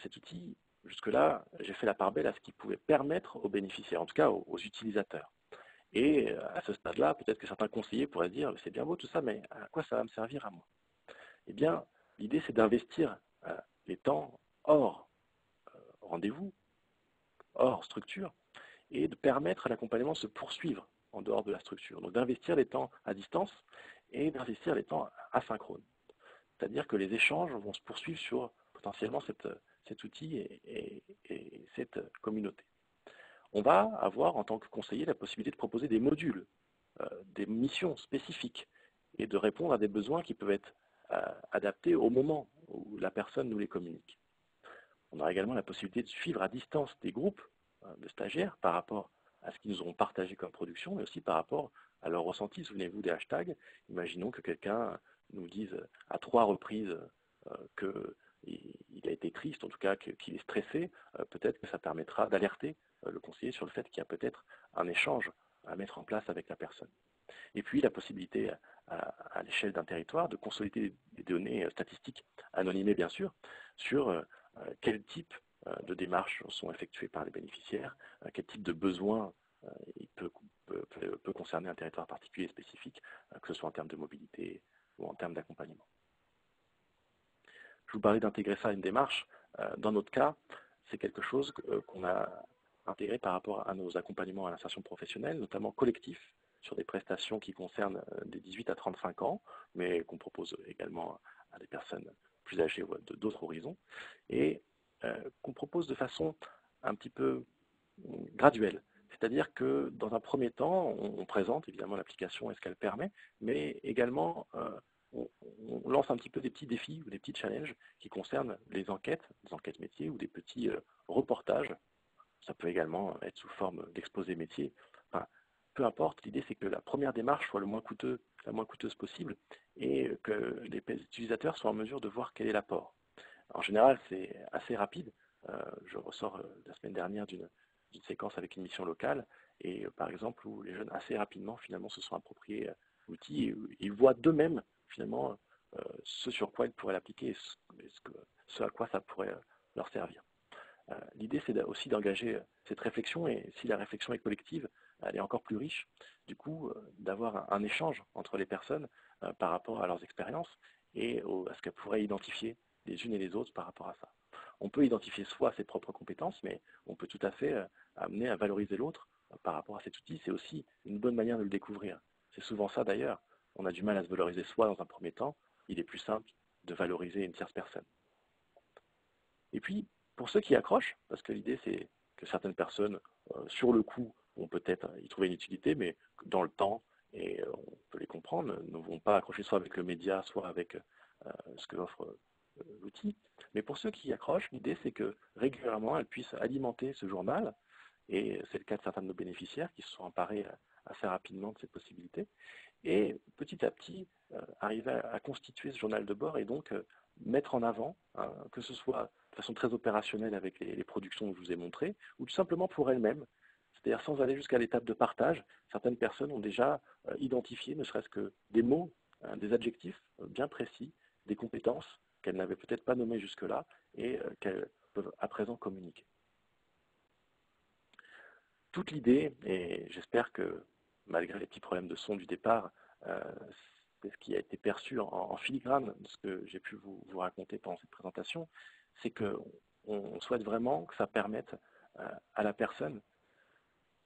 cet outil, jusque-là, j'ai fait la part belle à ce qu'il pouvait permettre aux bénéficiaires, en tout cas aux utilisateurs. Et à ce stade-là, peut-être que certains conseillers pourraient dire « c'est bien beau tout ça, mais à quoi ça va me servir à moi ?» Eh bien, l'idée, c'est d'investir les temps hors rendez-vous, hors structure, et de permettre à l'accompagnement de se poursuivre en dehors de la structure. Donc d'investir les temps à distance et d'investir les temps asynchrones. C'est-à-dire que les échanges vont se poursuivre sur potentiellement cet outil et cette communauté. On va avoir, en tant que conseiller, la possibilité de proposer des modules, des missions spécifiques, et de répondre à des besoins qui peuvent être adaptés au moment où la personne nous les communique. On aura également la possibilité de suivre à distance des groupes de stagiaires par rapport à ce qu'ils nous auront partagé comme production, mais aussi par rapport à leur ressenti. Souvenez-vous des hashtags. Imaginons que quelqu'un nous dise à 3 reprises qu'il a été triste, en tout cas qu'il est stressé. Peut-être que ça permettra d'alerter le conseiller sur le fait qu'il y a peut-être un échange à mettre en place avec la personne. Et puis la possibilité à l'échelle d'un territoire de consolider des données statistiques anonymées bien sûr sur quel type de démarches sont effectuées par les bénéficiaires, quel type de besoins il peut concerner un territoire particulier spécifique, que ce soit en termes de mobilité ou en termes d'accompagnement. Je vous parlais d'intégrer ça à une démarche. Dans notre cas, c'est quelque chose qu'on a intégré par rapport à nos accompagnements à l'insertion professionnelle, notamment collectifs, sur des prestations qui concernent des 18 à 35 ans, mais qu'on propose également à des personnes plus âgées ou d'autres horizons, et qu'on propose de façon un petit peu graduelle. C'est-à-dire que dans un premier temps, on présente évidemment l'application et ce qu'elle permet, mais également on lance un petit peu des petits défis ou des petits challenges qui concernent les enquêtes, des enquêtes métiers ou des petits reportages. Ça peut également être sous forme d'exposé métier. Enfin, peu importe, l'idée c'est que la première démarche soit la moins coûteuse possible et que les utilisateurs soient en mesure de voir quel est l'apport. En général, c'est assez rapide. Je ressors la semaine dernière d'une séquence avec une mission locale et par exemple où les jeunes assez rapidement finalement se sont appropriés l'outil et ils voient d'eux-mêmes finalement ce sur quoi ils pourraient l'appliquer et ce à quoi ça pourrait leur servir. L'idée, c'est aussi d'engager cette réflexion, et si la réflexion est collective, elle est encore plus riche, du coup, d'avoir un échange entre les personnes par rapport à leurs expériences et à ce qu'elles pourraient identifier les unes et les autres par rapport à ça. On peut identifier soit ses propres compétences, mais on peut tout à fait amener à valoriser l'autre par rapport à cet outil. C'est aussi une bonne manière de le découvrir. C'est souvent ça d'ailleurs. On a du mal à se valoriser soi dans un premier temps. Il est plus simple de valoriser une tierce personne. Et puis, pour ceux qui accrochent, parce que l'idée c'est que certaines personnes, sur le coup, vont peut-être y trouver une utilité, mais dans le temps, et on peut les comprendre, ne vont pas accrocher soit avec le média, soit avec ce que offre l'outil. Mais pour ceux qui y accrochent, l'idée c'est que régulièrement, elles puissent alimenter ce journal, et c'est le cas de certains de nos bénéficiaires qui se sont emparés assez rapidement de cette possibilité, et petit à petit arriver à constituer ce journal de bord et donc mettre en avant, que ce soit de façon très opérationnelle avec les productions que je vous ai montrées, ou tout simplement pour elles-mêmes, c'est-à-dire sans aller jusqu'à l'étape de partage. Certaines personnes ont déjà identifié, ne serait-ce que des mots, des adjectifs bien précis, des compétences qu'elles n'avaient peut-être pas nommées jusque-là et qu'elles peuvent à présent communiquer. Toute l'idée, et j'espère que malgré les petits problèmes de son du départ, c'est ce qui a été perçu en filigrane de ce que j'ai pu vous raconter pendant cette présentation, c'est qu'on souhaite vraiment que ça permette à la personne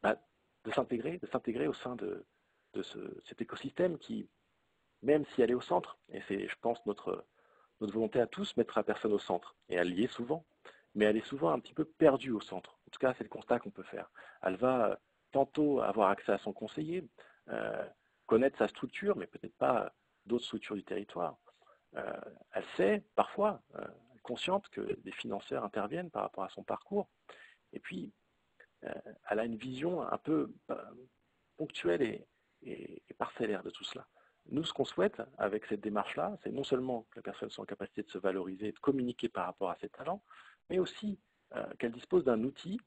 de s'intégrer au sein de cet écosystème qui, même si elle est au centre, et c'est, je pense, notre volonté à tous, mettre la personne au centre, et elle y est souvent, mais elle est souvent un petit peu perdue au centre. En tout cas, c'est le constat qu'on peut faire. Elle va tantôt avoir accès à son conseiller, connaître sa structure, mais peut-être pas d'autres structures du territoire. Elle sait, parfois, consciente que des financeurs interviennent par rapport à son parcours, et puis elle a une vision un peu ponctuelle et parcellaire de tout cela. Nous, ce qu'on souhaite avec cette démarche-là, c'est non seulement que la personne soit en capacité de se valoriser et de communiquer par rapport à ses talents, mais aussi qu'elle dispose d'un outil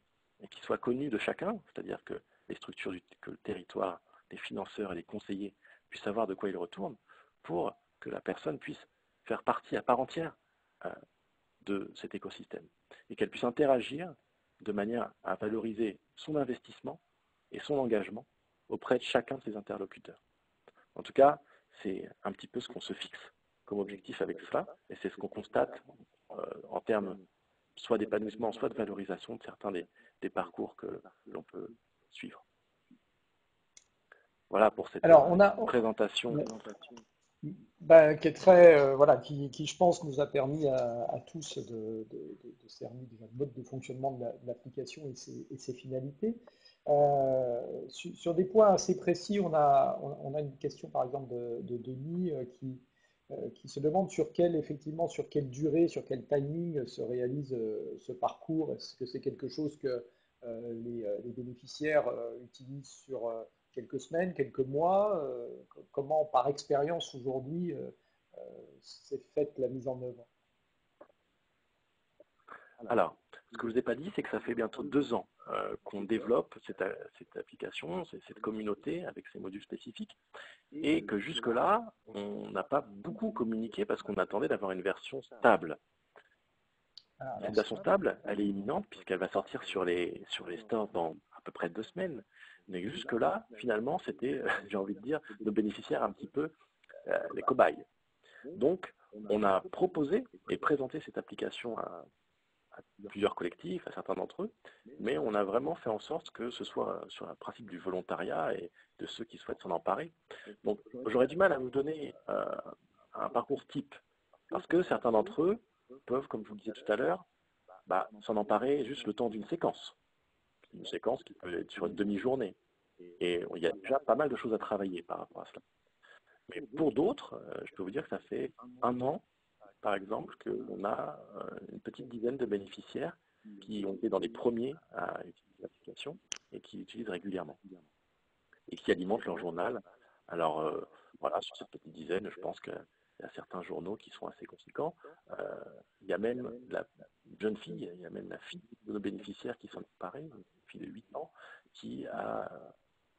qui soit connu de chacun, c'est-à-dire que les structures, que le territoire, les financeurs et les conseillers puissent savoir de quoi ils retournent, pour que la personne puisse faire partie à part entière de cet écosystème et qu'elle puisse interagir de manière à valoriser son investissement et son engagement auprès de chacun de ses interlocuteurs. En tout cas, c'est un petit peu ce qu'on se fixe comme objectif avec cela, et c'est ce qu'on constate en termes soit d'épanouissement, soit de valorisation de certains des parcours que l'on peut suivre. Voilà pour cette présentation. Qui est très, voilà, qui, je pense, nous a permis à tous de cerner déjà le mode de fonctionnement de l'application et ses finalités. Sur des points assez précis, on a une question par exemple de Denis qui se demande effectivement, sur quelle durée, sur quel timing se réalise ce parcours. Est-ce que c'est quelque chose que les bénéficiaires utilisent sur quelques semaines, quelques mois? Comment, par expérience aujourd'hui, s'est faite la mise en œuvre? Alors, ce que je ne vous ai pas dit, c'est que ça fait bientôt 2 ans qu'on développe cette application, cette communauté avec ses modules spécifiques, et que jusque-là, on n'a pas beaucoup communiqué parce qu'on attendait d'avoir une version stable. Cette version stable, elle est imminente puisqu'elle va sortir sur les stores dans à peu près 2 semaines. Mais jusque-là, finalement, c'était, j'ai envie de dire, nos bénéficiaires un petit peu les cobayes. Donc, on a proposé et présenté cette application à plusieurs collectifs, à certains d'entre eux, mais on a vraiment fait en sorte que ce soit sur le principe du volontariat et de ceux qui souhaitent s'en emparer. Donc, j'aurais du mal à vous donner un parcours type, parce que certains d'entre eux peuvent, comme je vous le disais tout à l'heure, s'en emparer juste le temps d'une séquence. Une séquence qui peut être sur une demi-journée. Et il y a déjà pas mal de choses à travailler par rapport à cela. Mais pour d'autres, je peux vous dire que ça fait 1 an, par exemple, qu'on a une petite dizaine de bénéficiaires qui ont été dans les premiers à utiliser l'application et qui l'utilisent régulièrement. Et qui alimentent leur journal. Alors, voilà, sur cette petite dizaine, je pense qu'il y a certains journaux qui sont assez conséquents. Il y a même la jeune fille, il y a même la fille de nos bénéficiaires qui s'en est emparée, une fille de 8 ans, qui a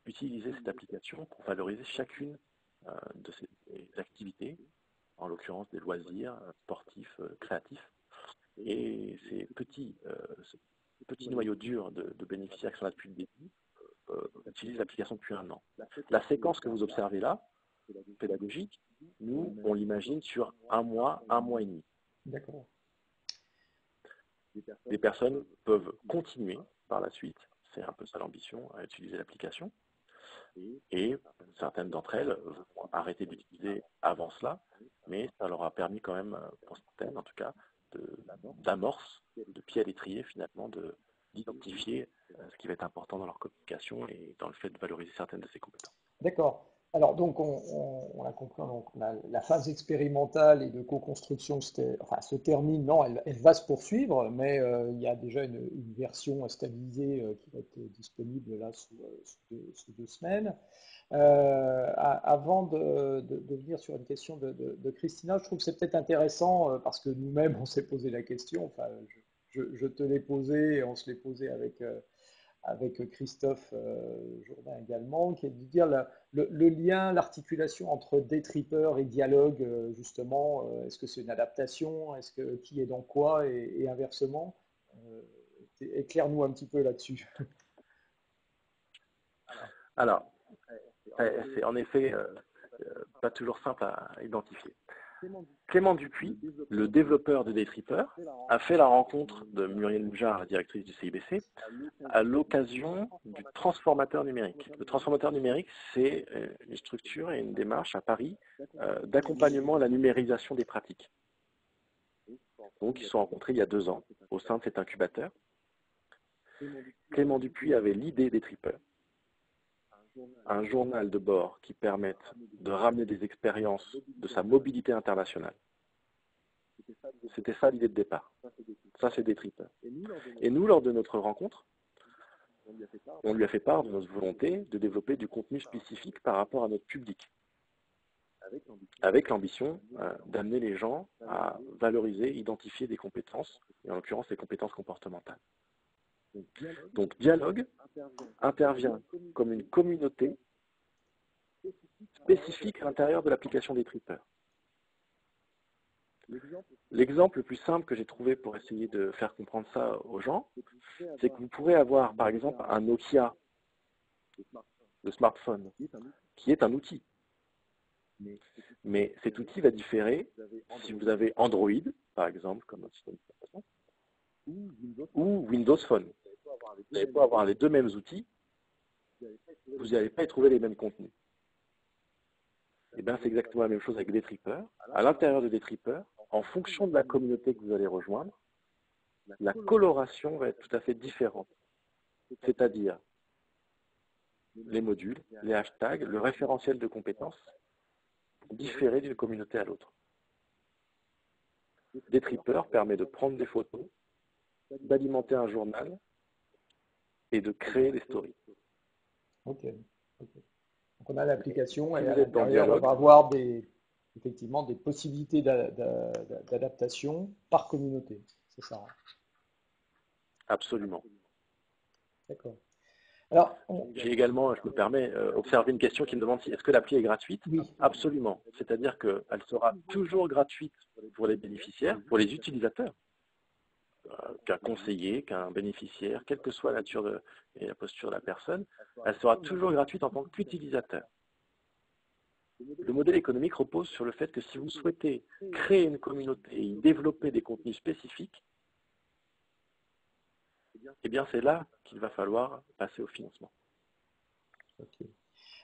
utilisé cette application pour valoriser chacune de ses activités, en l'occurrence des loisirs sportifs, créatifs. Et ces petits noyaux durs de bénéficiaires qui sont là depuis le début utilisent l'application depuis 1 an. La séquence que vous observez là, pédagogique, nous, on l'imagine sur 1 mois et demi. D'accord. Des personnes peuvent continuer par la suite, c'est un peu ça l'ambition, à utiliser l'application. Et certaines d'entre elles vont arrêter d'utiliser avant cela, mais ça leur a permis quand même, pour certaines en tout cas, d'amorce, de pied à l'étrier finalement, de d'identifier ce qui va être important dans leur communication et dans le fait de valoriser certaines de ces compétences. D'accord. Alors, donc, on a compris, donc, la phase expérimentale et de co-construction se termine, non, elle va se poursuivre, mais il y a déjà une version stabilisée qui va être disponible là sous 2 semaines. Avant de venir sur une question de Christina, je trouve que c'est peut-être intéressant, parce que nous-mêmes, on s'est posé la question, enfin, je te l'ai posée et on se l'est posé avec Christophe Jourdain également, qui est de dire le lien, l'articulation entre détrippeur et dialogue, justement, est-ce que c'est une adaptation, est-ce que qui est dans quoi et inversement. Éclaire-nous un petit peu là-dessus. Alors, c'est en effet pas toujours simple à identifier. Clément Dupuis, le développeur de Détrippeur, a fait la rencontre de Muriel Moujard, la directrice du CIBC, à l'occasion du transformateur numérique. Le transformateur numérique, c'est une structure et une démarche à Paris d'accompagnement à la numérisation des pratiques. Donc, ils se sont rencontrés il y a 2 ans au sein de cet incubateur. Clément Dupuis avait l'idée Détrippeur, un journal de bord qui permette de ramener des expériences de sa mobilité internationale. C'était ça l'idée de départ. Ça, c'est Détrippeur. Et nous, lors de notre rencontre, on lui a fait part de notre volonté de développer du contenu spécifique par rapport à notre public, avec l'ambition d'amener les gens à valoriser, identifier des compétences, et en l'occurrence des compétences comportementales. Donc, Dialogue intervient comme une communauté spécifique à l'intérieur de l'application Détrippeur. L'exemple le plus simple que j'ai trouvé pour essayer de faire comprendre ça aux gens, c'est que vous pourrez avoir, par exemple, un Nokia, le smartphone, qui est un outil. Mais cet outil va différer si vous avez Android, par exemple, comme un système d'exploitation, ou Windows Phone. Vous n'allez pas avoir les deux mêmes outils, vous n'allez pas y trouver les mêmes contenus. Et bien, c'est exactement la même chose avec Détrippeur. À l'intérieur de Détrippeur, en fonction de la communauté que vous allez rejoindre, la coloration va être tout à fait différente. C'est-à-dire les modules, les hashtags, le référentiel de compétences différer d'une communauté à l'autre. Détrippeur permet de prendre des photos, d'alimenter un journal et de créer des stories. Ok. Donc on a l'application et à vous êtes dans l'intérieur, on Dialogue, va avoir effectivement des possibilités d'adaptation par communauté. C'est ça, hein. Absolument. D'accord. Alors, J'ai également, je me permets, observé une question qui me demande si est-ce que l'appli est gratuite? oui. Absolument. C'est-à-dire qu'elle sera toujours gratuite pour les bénéficiaires, pour les utilisateurs, qu'un conseiller, qu'un bénéficiaire, quelle que soit la nature et la posture de la personne, elle sera toujours gratuite en tant qu'utilisateur. Le modèle économique repose sur le fait que si vous souhaitez créer une communauté et y développer des contenus spécifiques, eh bien c'est là qu'il va falloir passer au financement. Ok.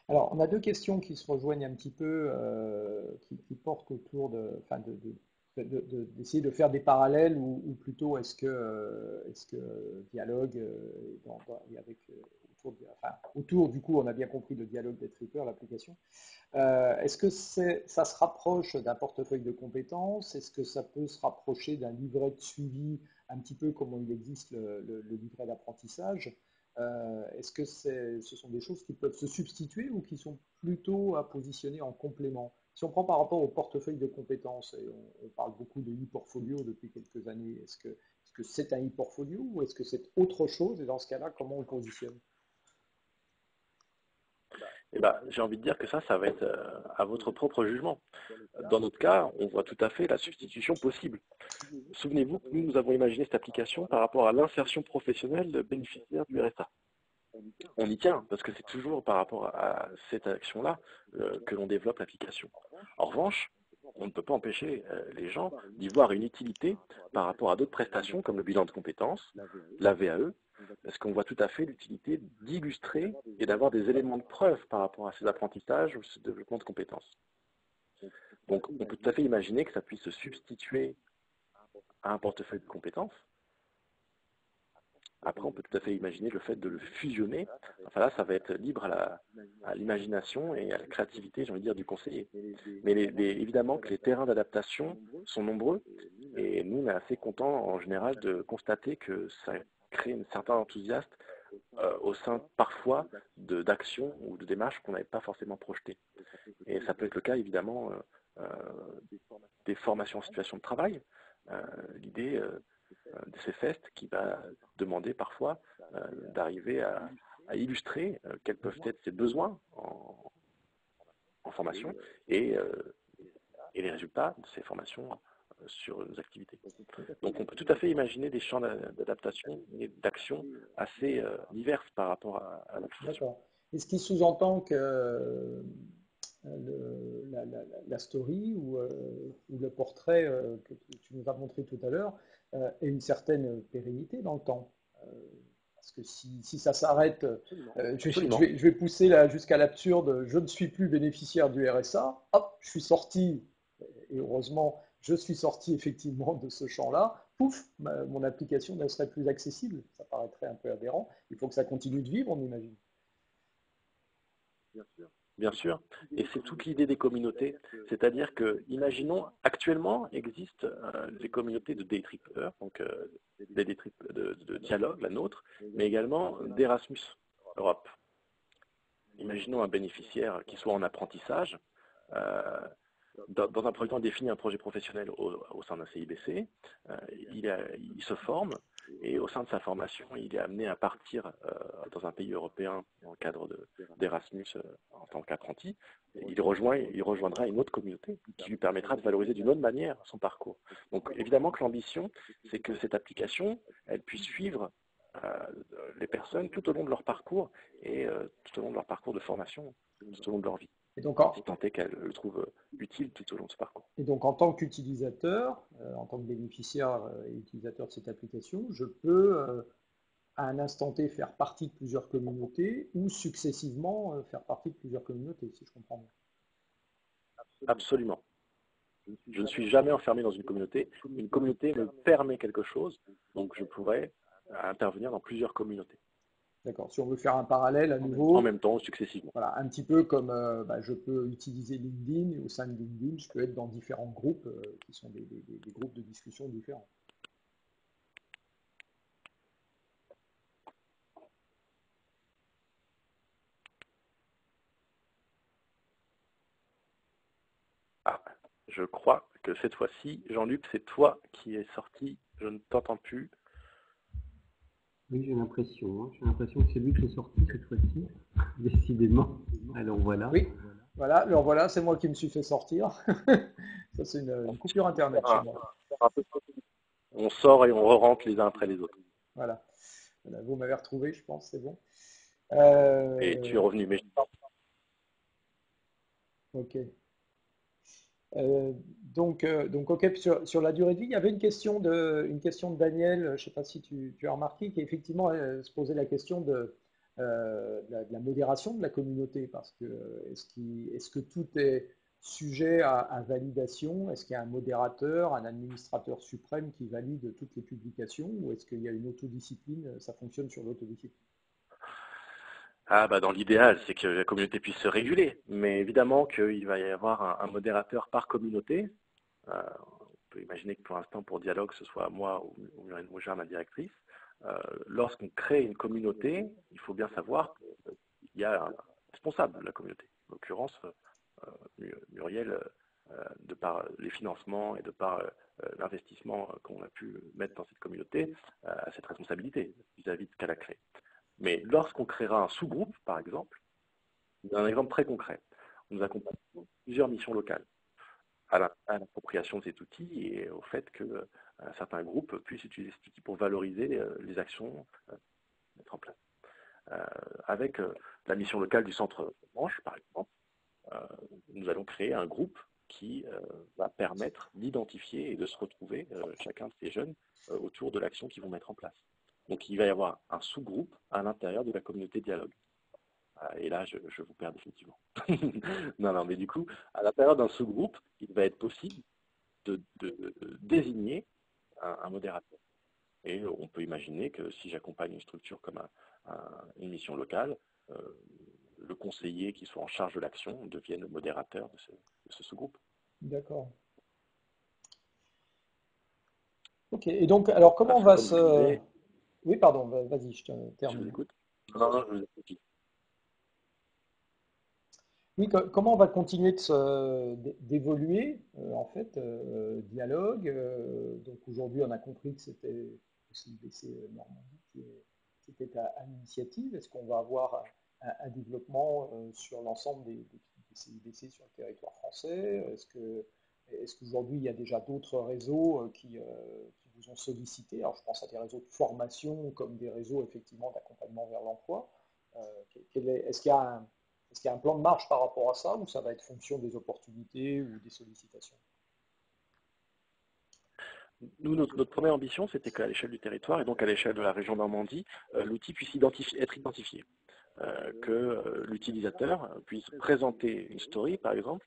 Alors, on a 2 questions qui se rejoignent un petit peu, qui portent autour d'essayer de faire des parallèles ou plutôt est-ce que Dialogue, et autour du coup, on a bien compris le Dialogue Détrippeur, l'application. Est-ce que ça se rapproche d'un portefeuille de compétences? Est-ce que ça peut se rapprocher d'un livret de suivi, un petit peu comme il existe le livret d'apprentissage? Est-ce que ce sont des choses qui peuvent se substituer ou qui sont plutôt à positionner en complément? Si on prend par rapport au portefeuille de compétences, et on parle beaucoup de e-portfolio depuis quelques années, est-ce que c'est un e-portfolio ou est-ce que c'est autre chose? Et dans ce cas-là, comment on le positionne? Eh ben, j'ai envie de dire que ça va être à votre propre jugement. Dans notre cas, on voit tout à fait la substitution possible. Souvenez-vous que nous avons imaginé cette application par rapport à l'insertion professionnelle de bénéficiaires du RSA. On y tient, parce que c'est toujours par rapport à cette action-là que l'on développe l'application. En revanche, on ne peut pas empêcher les gens d'y voir une utilité par rapport à d'autres prestations comme le bilan de compétences, la VAE, parce qu'on voit tout à fait l'utilité d'illustrer et d'avoir des éléments de preuve par rapport à ces apprentissages ou ce développement de compétences. Donc on peut tout à fait imaginer que ça puisse se substituer à un portefeuille de compétences. Après, on peut tout à fait imaginer le fait de le fusionner. Enfin là, ça va être libre à l'imagination et à la créativité, j'ai envie de dire, du conseiller. Mais évidemment que les terrains d'adaptation sont nombreux et nous, on est assez contents en général de constater que ça crée un certain enthousiasme au sein parfois d'actions ou de démarches qu'on n'avait pas forcément projetées. Et ça peut être le cas évidemment des formations en situation de travail. L'idée de ces FEST qui va demander parfois d'arriver à illustrer quels peuvent être ses besoins en formation et les résultats de ces formations sur nos activités. Donc on peut tout à fait imaginer des champs d'adaptation et d'action assez divers par rapport à l'application. D'accord. Et ce qui sous-entend que la story ou le portrait que tu nous as montré tout à l'heure ait une certaine pérennité dans le temps. Parce que si ça s'arrête, je vais pousser jusqu'à l'absurde, je ne suis plus bénéficiaire du RSA, hop, je suis sorti, et heureusement, je suis sorti effectivement de ce champ-là, pouf, mon application ne serait plus accessible. Ça paraîtrait un peu aberrant. Il faut que ça continue de vivre, on imagine. Bien sûr, et c'est toute l'idée des communautés, c'est-à-dire que, imaginons, actuellement existent des communautés de day-trippers, donc de dialogue, la nôtre, mais également d'Erasmus Europe. Imaginons un bénéficiaire qui soit en apprentissage, dans un premier temps définit un projet professionnel au sein d'un CIBC, il se forme, et au sein de sa formation, il est amené à partir dans un pays européen dans le cadre d'Erasmus en tant qu'apprenti. Il rejoindra une autre communauté qui lui permettra de valoriser d'une autre manière son parcours. Donc évidemment que l'ambition, c'est que cette application, elle puisse suivre les personnes tout au long de leur parcours et tout au long de leur parcours de formation, tout au long de leur vie. Et donc, si tant est qu'elle le trouve utile tout au long de ce parcours. Et donc, en tant qu'utilisateur, en tant que bénéficiaire et utilisateur de cette application, je peux, à un instant T, faire partie de plusieurs communautés ou successivement faire partie de plusieurs communautés, si je comprends bien. Absolument. Je ne suis jamais enfermé dans une communauté. Une communauté me permet quelque chose, donc je pourrais intervenir dans plusieurs communautés. D'accord. Si on veut faire un parallèle à nouveau. En même temps, successivement. Voilà, un petit peu comme je peux utiliser LinkedIn, et au sein de LinkedIn, je peux être dans différents groupes qui sont des groupes de discussion différents. Ah, je crois que cette fois-ci, Jean-Luc, c'est toi qui es sorti. Je ne t'entends plus. Oui, j'ai l'impression. J'ai l'impression que c'est lui qui est sorti cette fois-ci, décidément. Alors voilà. Oui, voilà, alors voilà, c'est moi qui me suis fait sortir. Ça, c'est une coupure Internet chez moi. On sort et on re-rentre les uns après les autres. Voilà. Voilà, vous m'avez retrouvé, je pense, c'est bon. Et tu es revenu, mais je ne t'entends pas. Ok. Donc, ok, sur la durée de vie, il y avait une question de Daniel, je ne sais pas si tu as remarqué, qui effectivement se posait la question de la modération de la communauté, parce que est-ce que tout est sujet à validation? Est-ce qu'il y a un modérateur, un administrateur suprême qui valide toutes les publications, ou est-ce qu'il y a une autodiscipline, ça fonctionne sur l'autodiscipline? Ah, dans l'idéal, c'est que la communauté puisse se réguler, mais évidemment qu'il va y avoir un modérateur par communauté. On peut imaginer que pour l'instant, pour Dialogue, ce soit moi ou Muriel Mougin, ma directrice. Lorsqu'on crée une communauté, il faut bien savoir qu'il y a un responsable de la communauté. En l'occurrence, Muriel, de par les financements et de par l'investissement qu'on a pu mettre dans cette communauté, a cette responsabilité vis-à-vis de ce qu'elle a créé. Mais lorsqu'on créera un sous-groupe, par exemple, un exemple très concret, on nous accompagne dans plusieurs missions locales à l'appropriation de cet outil et au fait que certains groupes puissent utiliser cet outil pour valoriser les actions mettre en place. Avec la mission locale du centre Manche, par exemple, nous allons créer un groupe qui va permettre d'identifier et de se retrouver, chacun de ces jeunes, autour de l'action qu'ils vont mettre en place. Donc il va y avoir un sous-groupe à l'intérieur de la communauté Dialogue. Et là, je vous perds définitivement. Non, mais du coup, à l'intérieur d'un sous-groupe, il va être possible de désigner un modérateur. Et on peut imaginer que si j'accompagne une structure comme une mission locale, le conseiller qui soit en charge de l'action devienne le modérateur de ce sous-groupe. D'accord. Ok, et donc, alors comment on va Comme je le se... disais, Oui, pardon, vas-y, je te je vous termine. écoute. Non, je vous écoute. Oui, comment on va continuer d'évoluer, en fait, dialogue. Donc aujourd'hui, on a compris que c'était le CIBC Normandie qui était à l'initiative. Est-ce qu'on va avoir un développement sur l'ensemble des CIBC sur le territoire français? Est-ce qu'aujourd'hui, il y a déjà d'autres réseaux qui vous ont sollicité? Alors, je pense à des réseaux de formation comme des réseaux effectivement d'accompagnement vers l'emploi. Est-ce qu'il y a un plan de marche par rapport à ça ou ça va être fonction des opportunités ou des sollicitations? Nous, notre première ambition, c'était qu'à l'échelle du territoire et donc à l'échelle de la région Normandie, l'outil puisse être identifié. Que l'utilisateur puisse présenter une story, par exemple,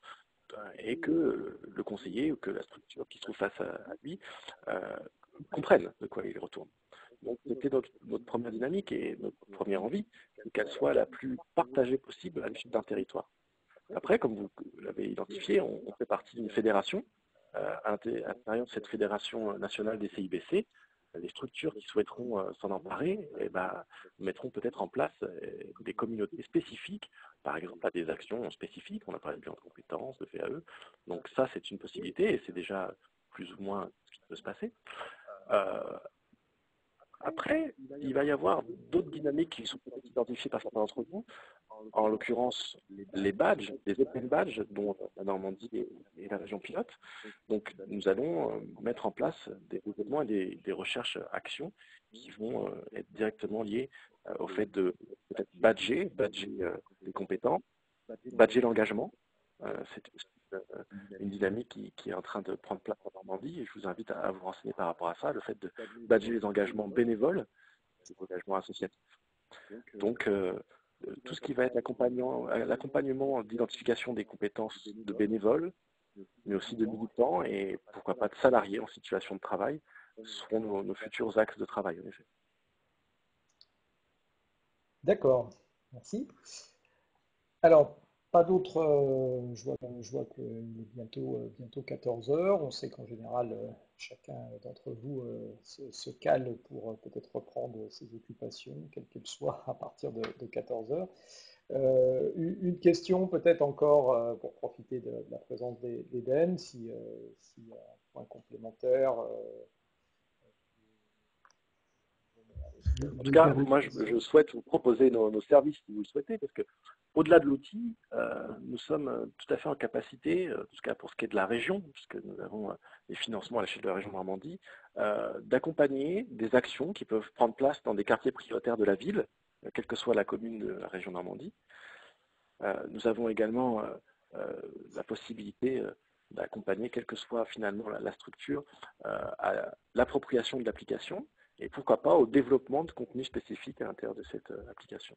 et que le conseiller ou que la structure qui se trouve face à lui comprenne de quoi il retourne. Donc c'était notre première dynamique et notre première envie, qu'elle soit la plus partagée possible à l'échelle d'un territoire. Après, comme vous l'avez identifié, on fait partie d'une fédération. À l'intérieur de cette fédération nationale des CIBC, les structures qui souhaiteront s'en emparer mettront peut-être en place des communautés spécifiques, par exemple à des actions spécifiques. On a parlé de bilan de compétences, de VAE. Donc ça, c'est une possibilité et c'est déjà plus ou moins ce qui peut se passer. Après, il va y avoir d'autres dynamiques qui sont peut-être identifiées par certains d'entre vous, en l'occurrence les badges, les open badges dont la Normandie est la région pilote. Donc nous allons mettre en place des développements et des recherches actions qui vont être directement liées au fait de peut-être badger les compétences, badger l'engagement. C'est une dynamique qui est en train de prendre place en Normandie et je vous invite à vous renseigner par rapport à ça, le fait de badger les engagements bénévoles, les engagements associatifs. Donc, tout ce qui va être l'accompagnement d'identification des compétences de bénévoles, mais aussi de militants et pourquoi pas de salariés en situation de travail, seront nos futurs axes de travail, en effet. D'accord, merci. Alors, pas d'autres. Je vois qu'il est bientôt 14 heures. On sait qu'en général, chacun d'entre vous se cale pour peut-être reprendre ses occupations, quelles qu'elles soient, à partir de 14 heures. Une question peut-être encore pour profiter de la présence d'Eden, si un point complémentaire. En tout cas, moi, je souhaite vous proposer nos services si vous le souhaitez, parce que au-delà de l'outil, nous sommes tout à fait en capacité, en tout cas pour ce qui est de la région, puisque nous avons des financements à l'échelle de la région Normandie, d'accompagner des actions qui peuvent prendre place dans des quartiers prioritaires de la ville, quelle que soit la commune de la région Normandie. Nous avons également la possibilité d'accompagner, quelle que soit finalement la structure, à l'appropriation de l'application et pourquoi pas au développement de contenus spécifiques à l'intérieur de cette application.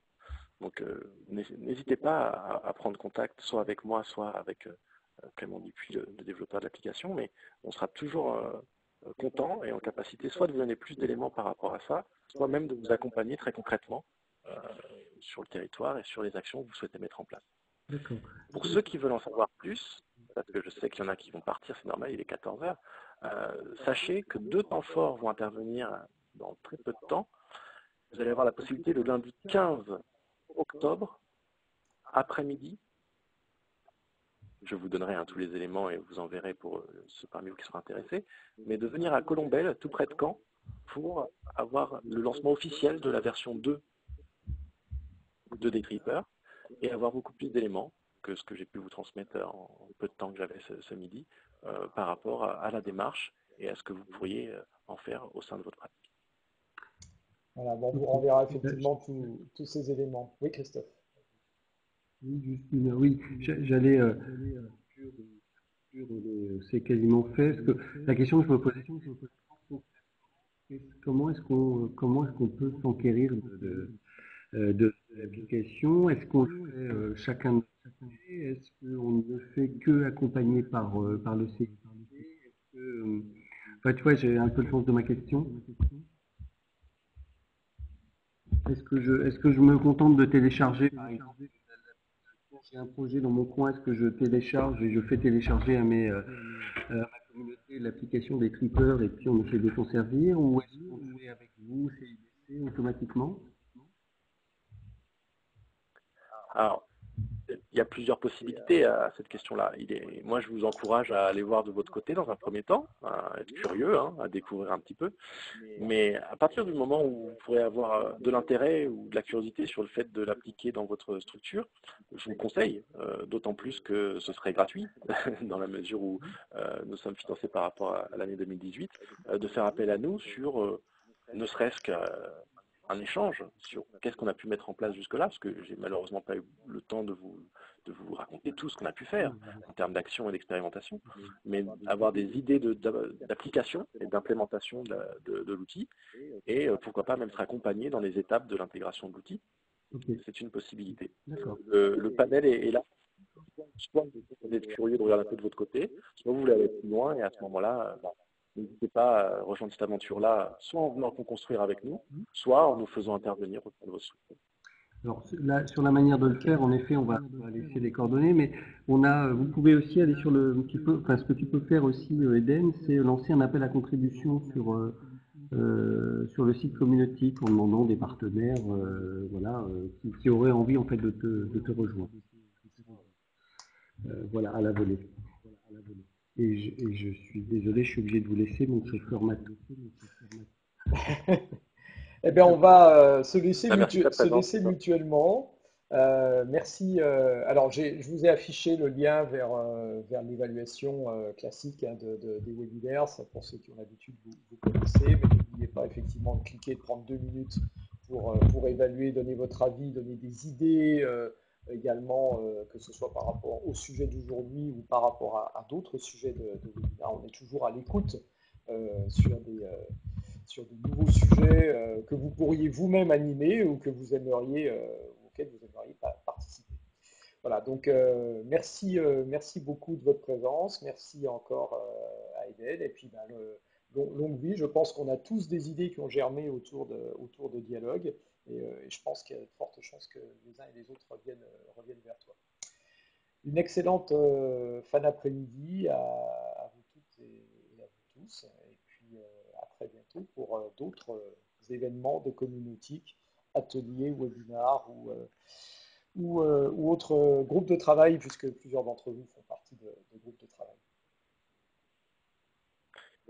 Donc n'hésitez pas à prendre contact soit avec moi, soit avec Clément Dupuis, le développeur de l'application, mais on sera toujours content et en capacité soit de vous donner plus d'éléments par rapport à ça, soit même de vous accompagner très concrètement sur le territoire et sur les actions que vous souhaitez mettre en place. Pour ceux qui veulent en savoir plus, parce que je sais qu'il y en a qui vont partir, c'est normal, il est 14 heures, sachez que 2 temps forts vont intervenir dans très peu de temps. Vous allez avoir la possibilité le lundi 15 octobre, après-midi, je vous donnerai tous les éléments et vous enverrai pour ceux parmi vous qui seront intéressés, mais de venir à Colombelles, tout près de Caen, pour avoir le lancement officiel de la version 2 de Daytripper et avoir beaucoup plus d'éléments que ce que j'ai pu vous transmettre en peu de temps que j'avais ce midi par rapport à la démarche et à ce que vous pourriez en faire au sein de votre pratique. Voilà, bon, on vous renverra effectivement tous ces éléments. Oui, Christophe. Oui, j'allais c'est quasiment fait. Parce que la question que je me posais, comment est-ce qu'on peut s'enquérir de l'application? Est-ce qu'on le fait chacun de notre côté? Est-ce qu'on ne fait que accompagné par le CIC? Enfin, tu vois, j'ai un peu le sens de ma question. Est-ce que je me contente de télécharger, par exemple, j'ai un projet dans mon coin, est-ce que je télécharge et je fais télécharger à ma communauté l'application des trippers et puis on essaie de s'en servir, ou est-ce qu'on fait avec vous, CIBC, automatiquement? Alors, il y a plusieurs possibilités à cette question-là. Moi, je vous encourage à aller voir de votre côté dans un premier temps, à être curieux, hein, à découvrir un petit peu. Mais à partir du moment où vous pourrez avoir de l'intérêt ou de la curiosité sur le fait de l'appliquer dans votre structure, je vous conseille, d'autant plus que ce serait gratuit, dans la mesure où nous sommes financés par rapport à l'année 2018, de faire appel à nous sur ne serait-ce qu'un échange sur qu'est-ce qu'on a pu mettre en place jusque-là, parce que j'ai malheureusement pas eu le temps de vous raconter tout ce qu'on a pu faire en termes d'action et d'expérimentation, mais avoir des idées d'application et d'implémentation de l'outil, et pourquoi pas même être accompagné dans les étapes de l'intégration de l'outil. Okay. C'est une possibilité. D'accord. Le panel est là. Soit vous êtes curieux de regarder un peu de votre côté, soit vous voulez aller plus loin, et à ce moment-là, n'hésitez pas à rejoindre cette aventure-là, soit en venant construire avec nous, soit en nous faisant intervenir au sein de votre structure. Alors là, sur la manière de le faire, en effet, on va laisser les coordonnées, mais vous pouvez aussi aller sur ce que tu peux faire aussi, Eden, c'est lancer un appel à contribution sur le site communautique en demandant des partenaires, qui auraient envie en fait de te rejoindre. Voilà, à la volée. Et je suis désolé, je suis obligé de vous laisser, mon c'est formaté. Eh bien, on va se laisser, Merci de la se présence. laisser mutuellement. Merci. Alors, je vous ai affiché le lien vers l'évaluation classique des webinaires. Ça, pour ceux qui ont l'habitude, vous connaissez. Mais n'oubliez pas effectivement de cliquer, de prendre 2 minutes pour évaluer, donner votre avis, donner des idées également, que ce soit par rapport au sujet d'aujourd'hui ou par rapport à d'autres sujets de webinaire. On est toujours à l'écoute sur de nouveaux sujets que vous pourriez vous-même animer ou que vous aimeriez, auxquels vous aimeriez participer. Voilà, donc merci beaucoup de votre présence, merci encore à Eden, et puis longue vie, je pense qu'on a tous des idées qui ont germé autour de dialogue, et je pense qu'il y a de fortes chances que les uns et les autres reviennent vers toi. Une excellente fin d'après-midi à vous toutes et à vous tous, et puis à très bientôt pour d'autres événements de communautique, ateliers, webinars ou autres groupes de travail, puisque plusieurs d'entre vous font partie de groupes de travail.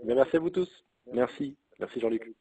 Merci à vous tous. Merci. Merci Jean-Luc.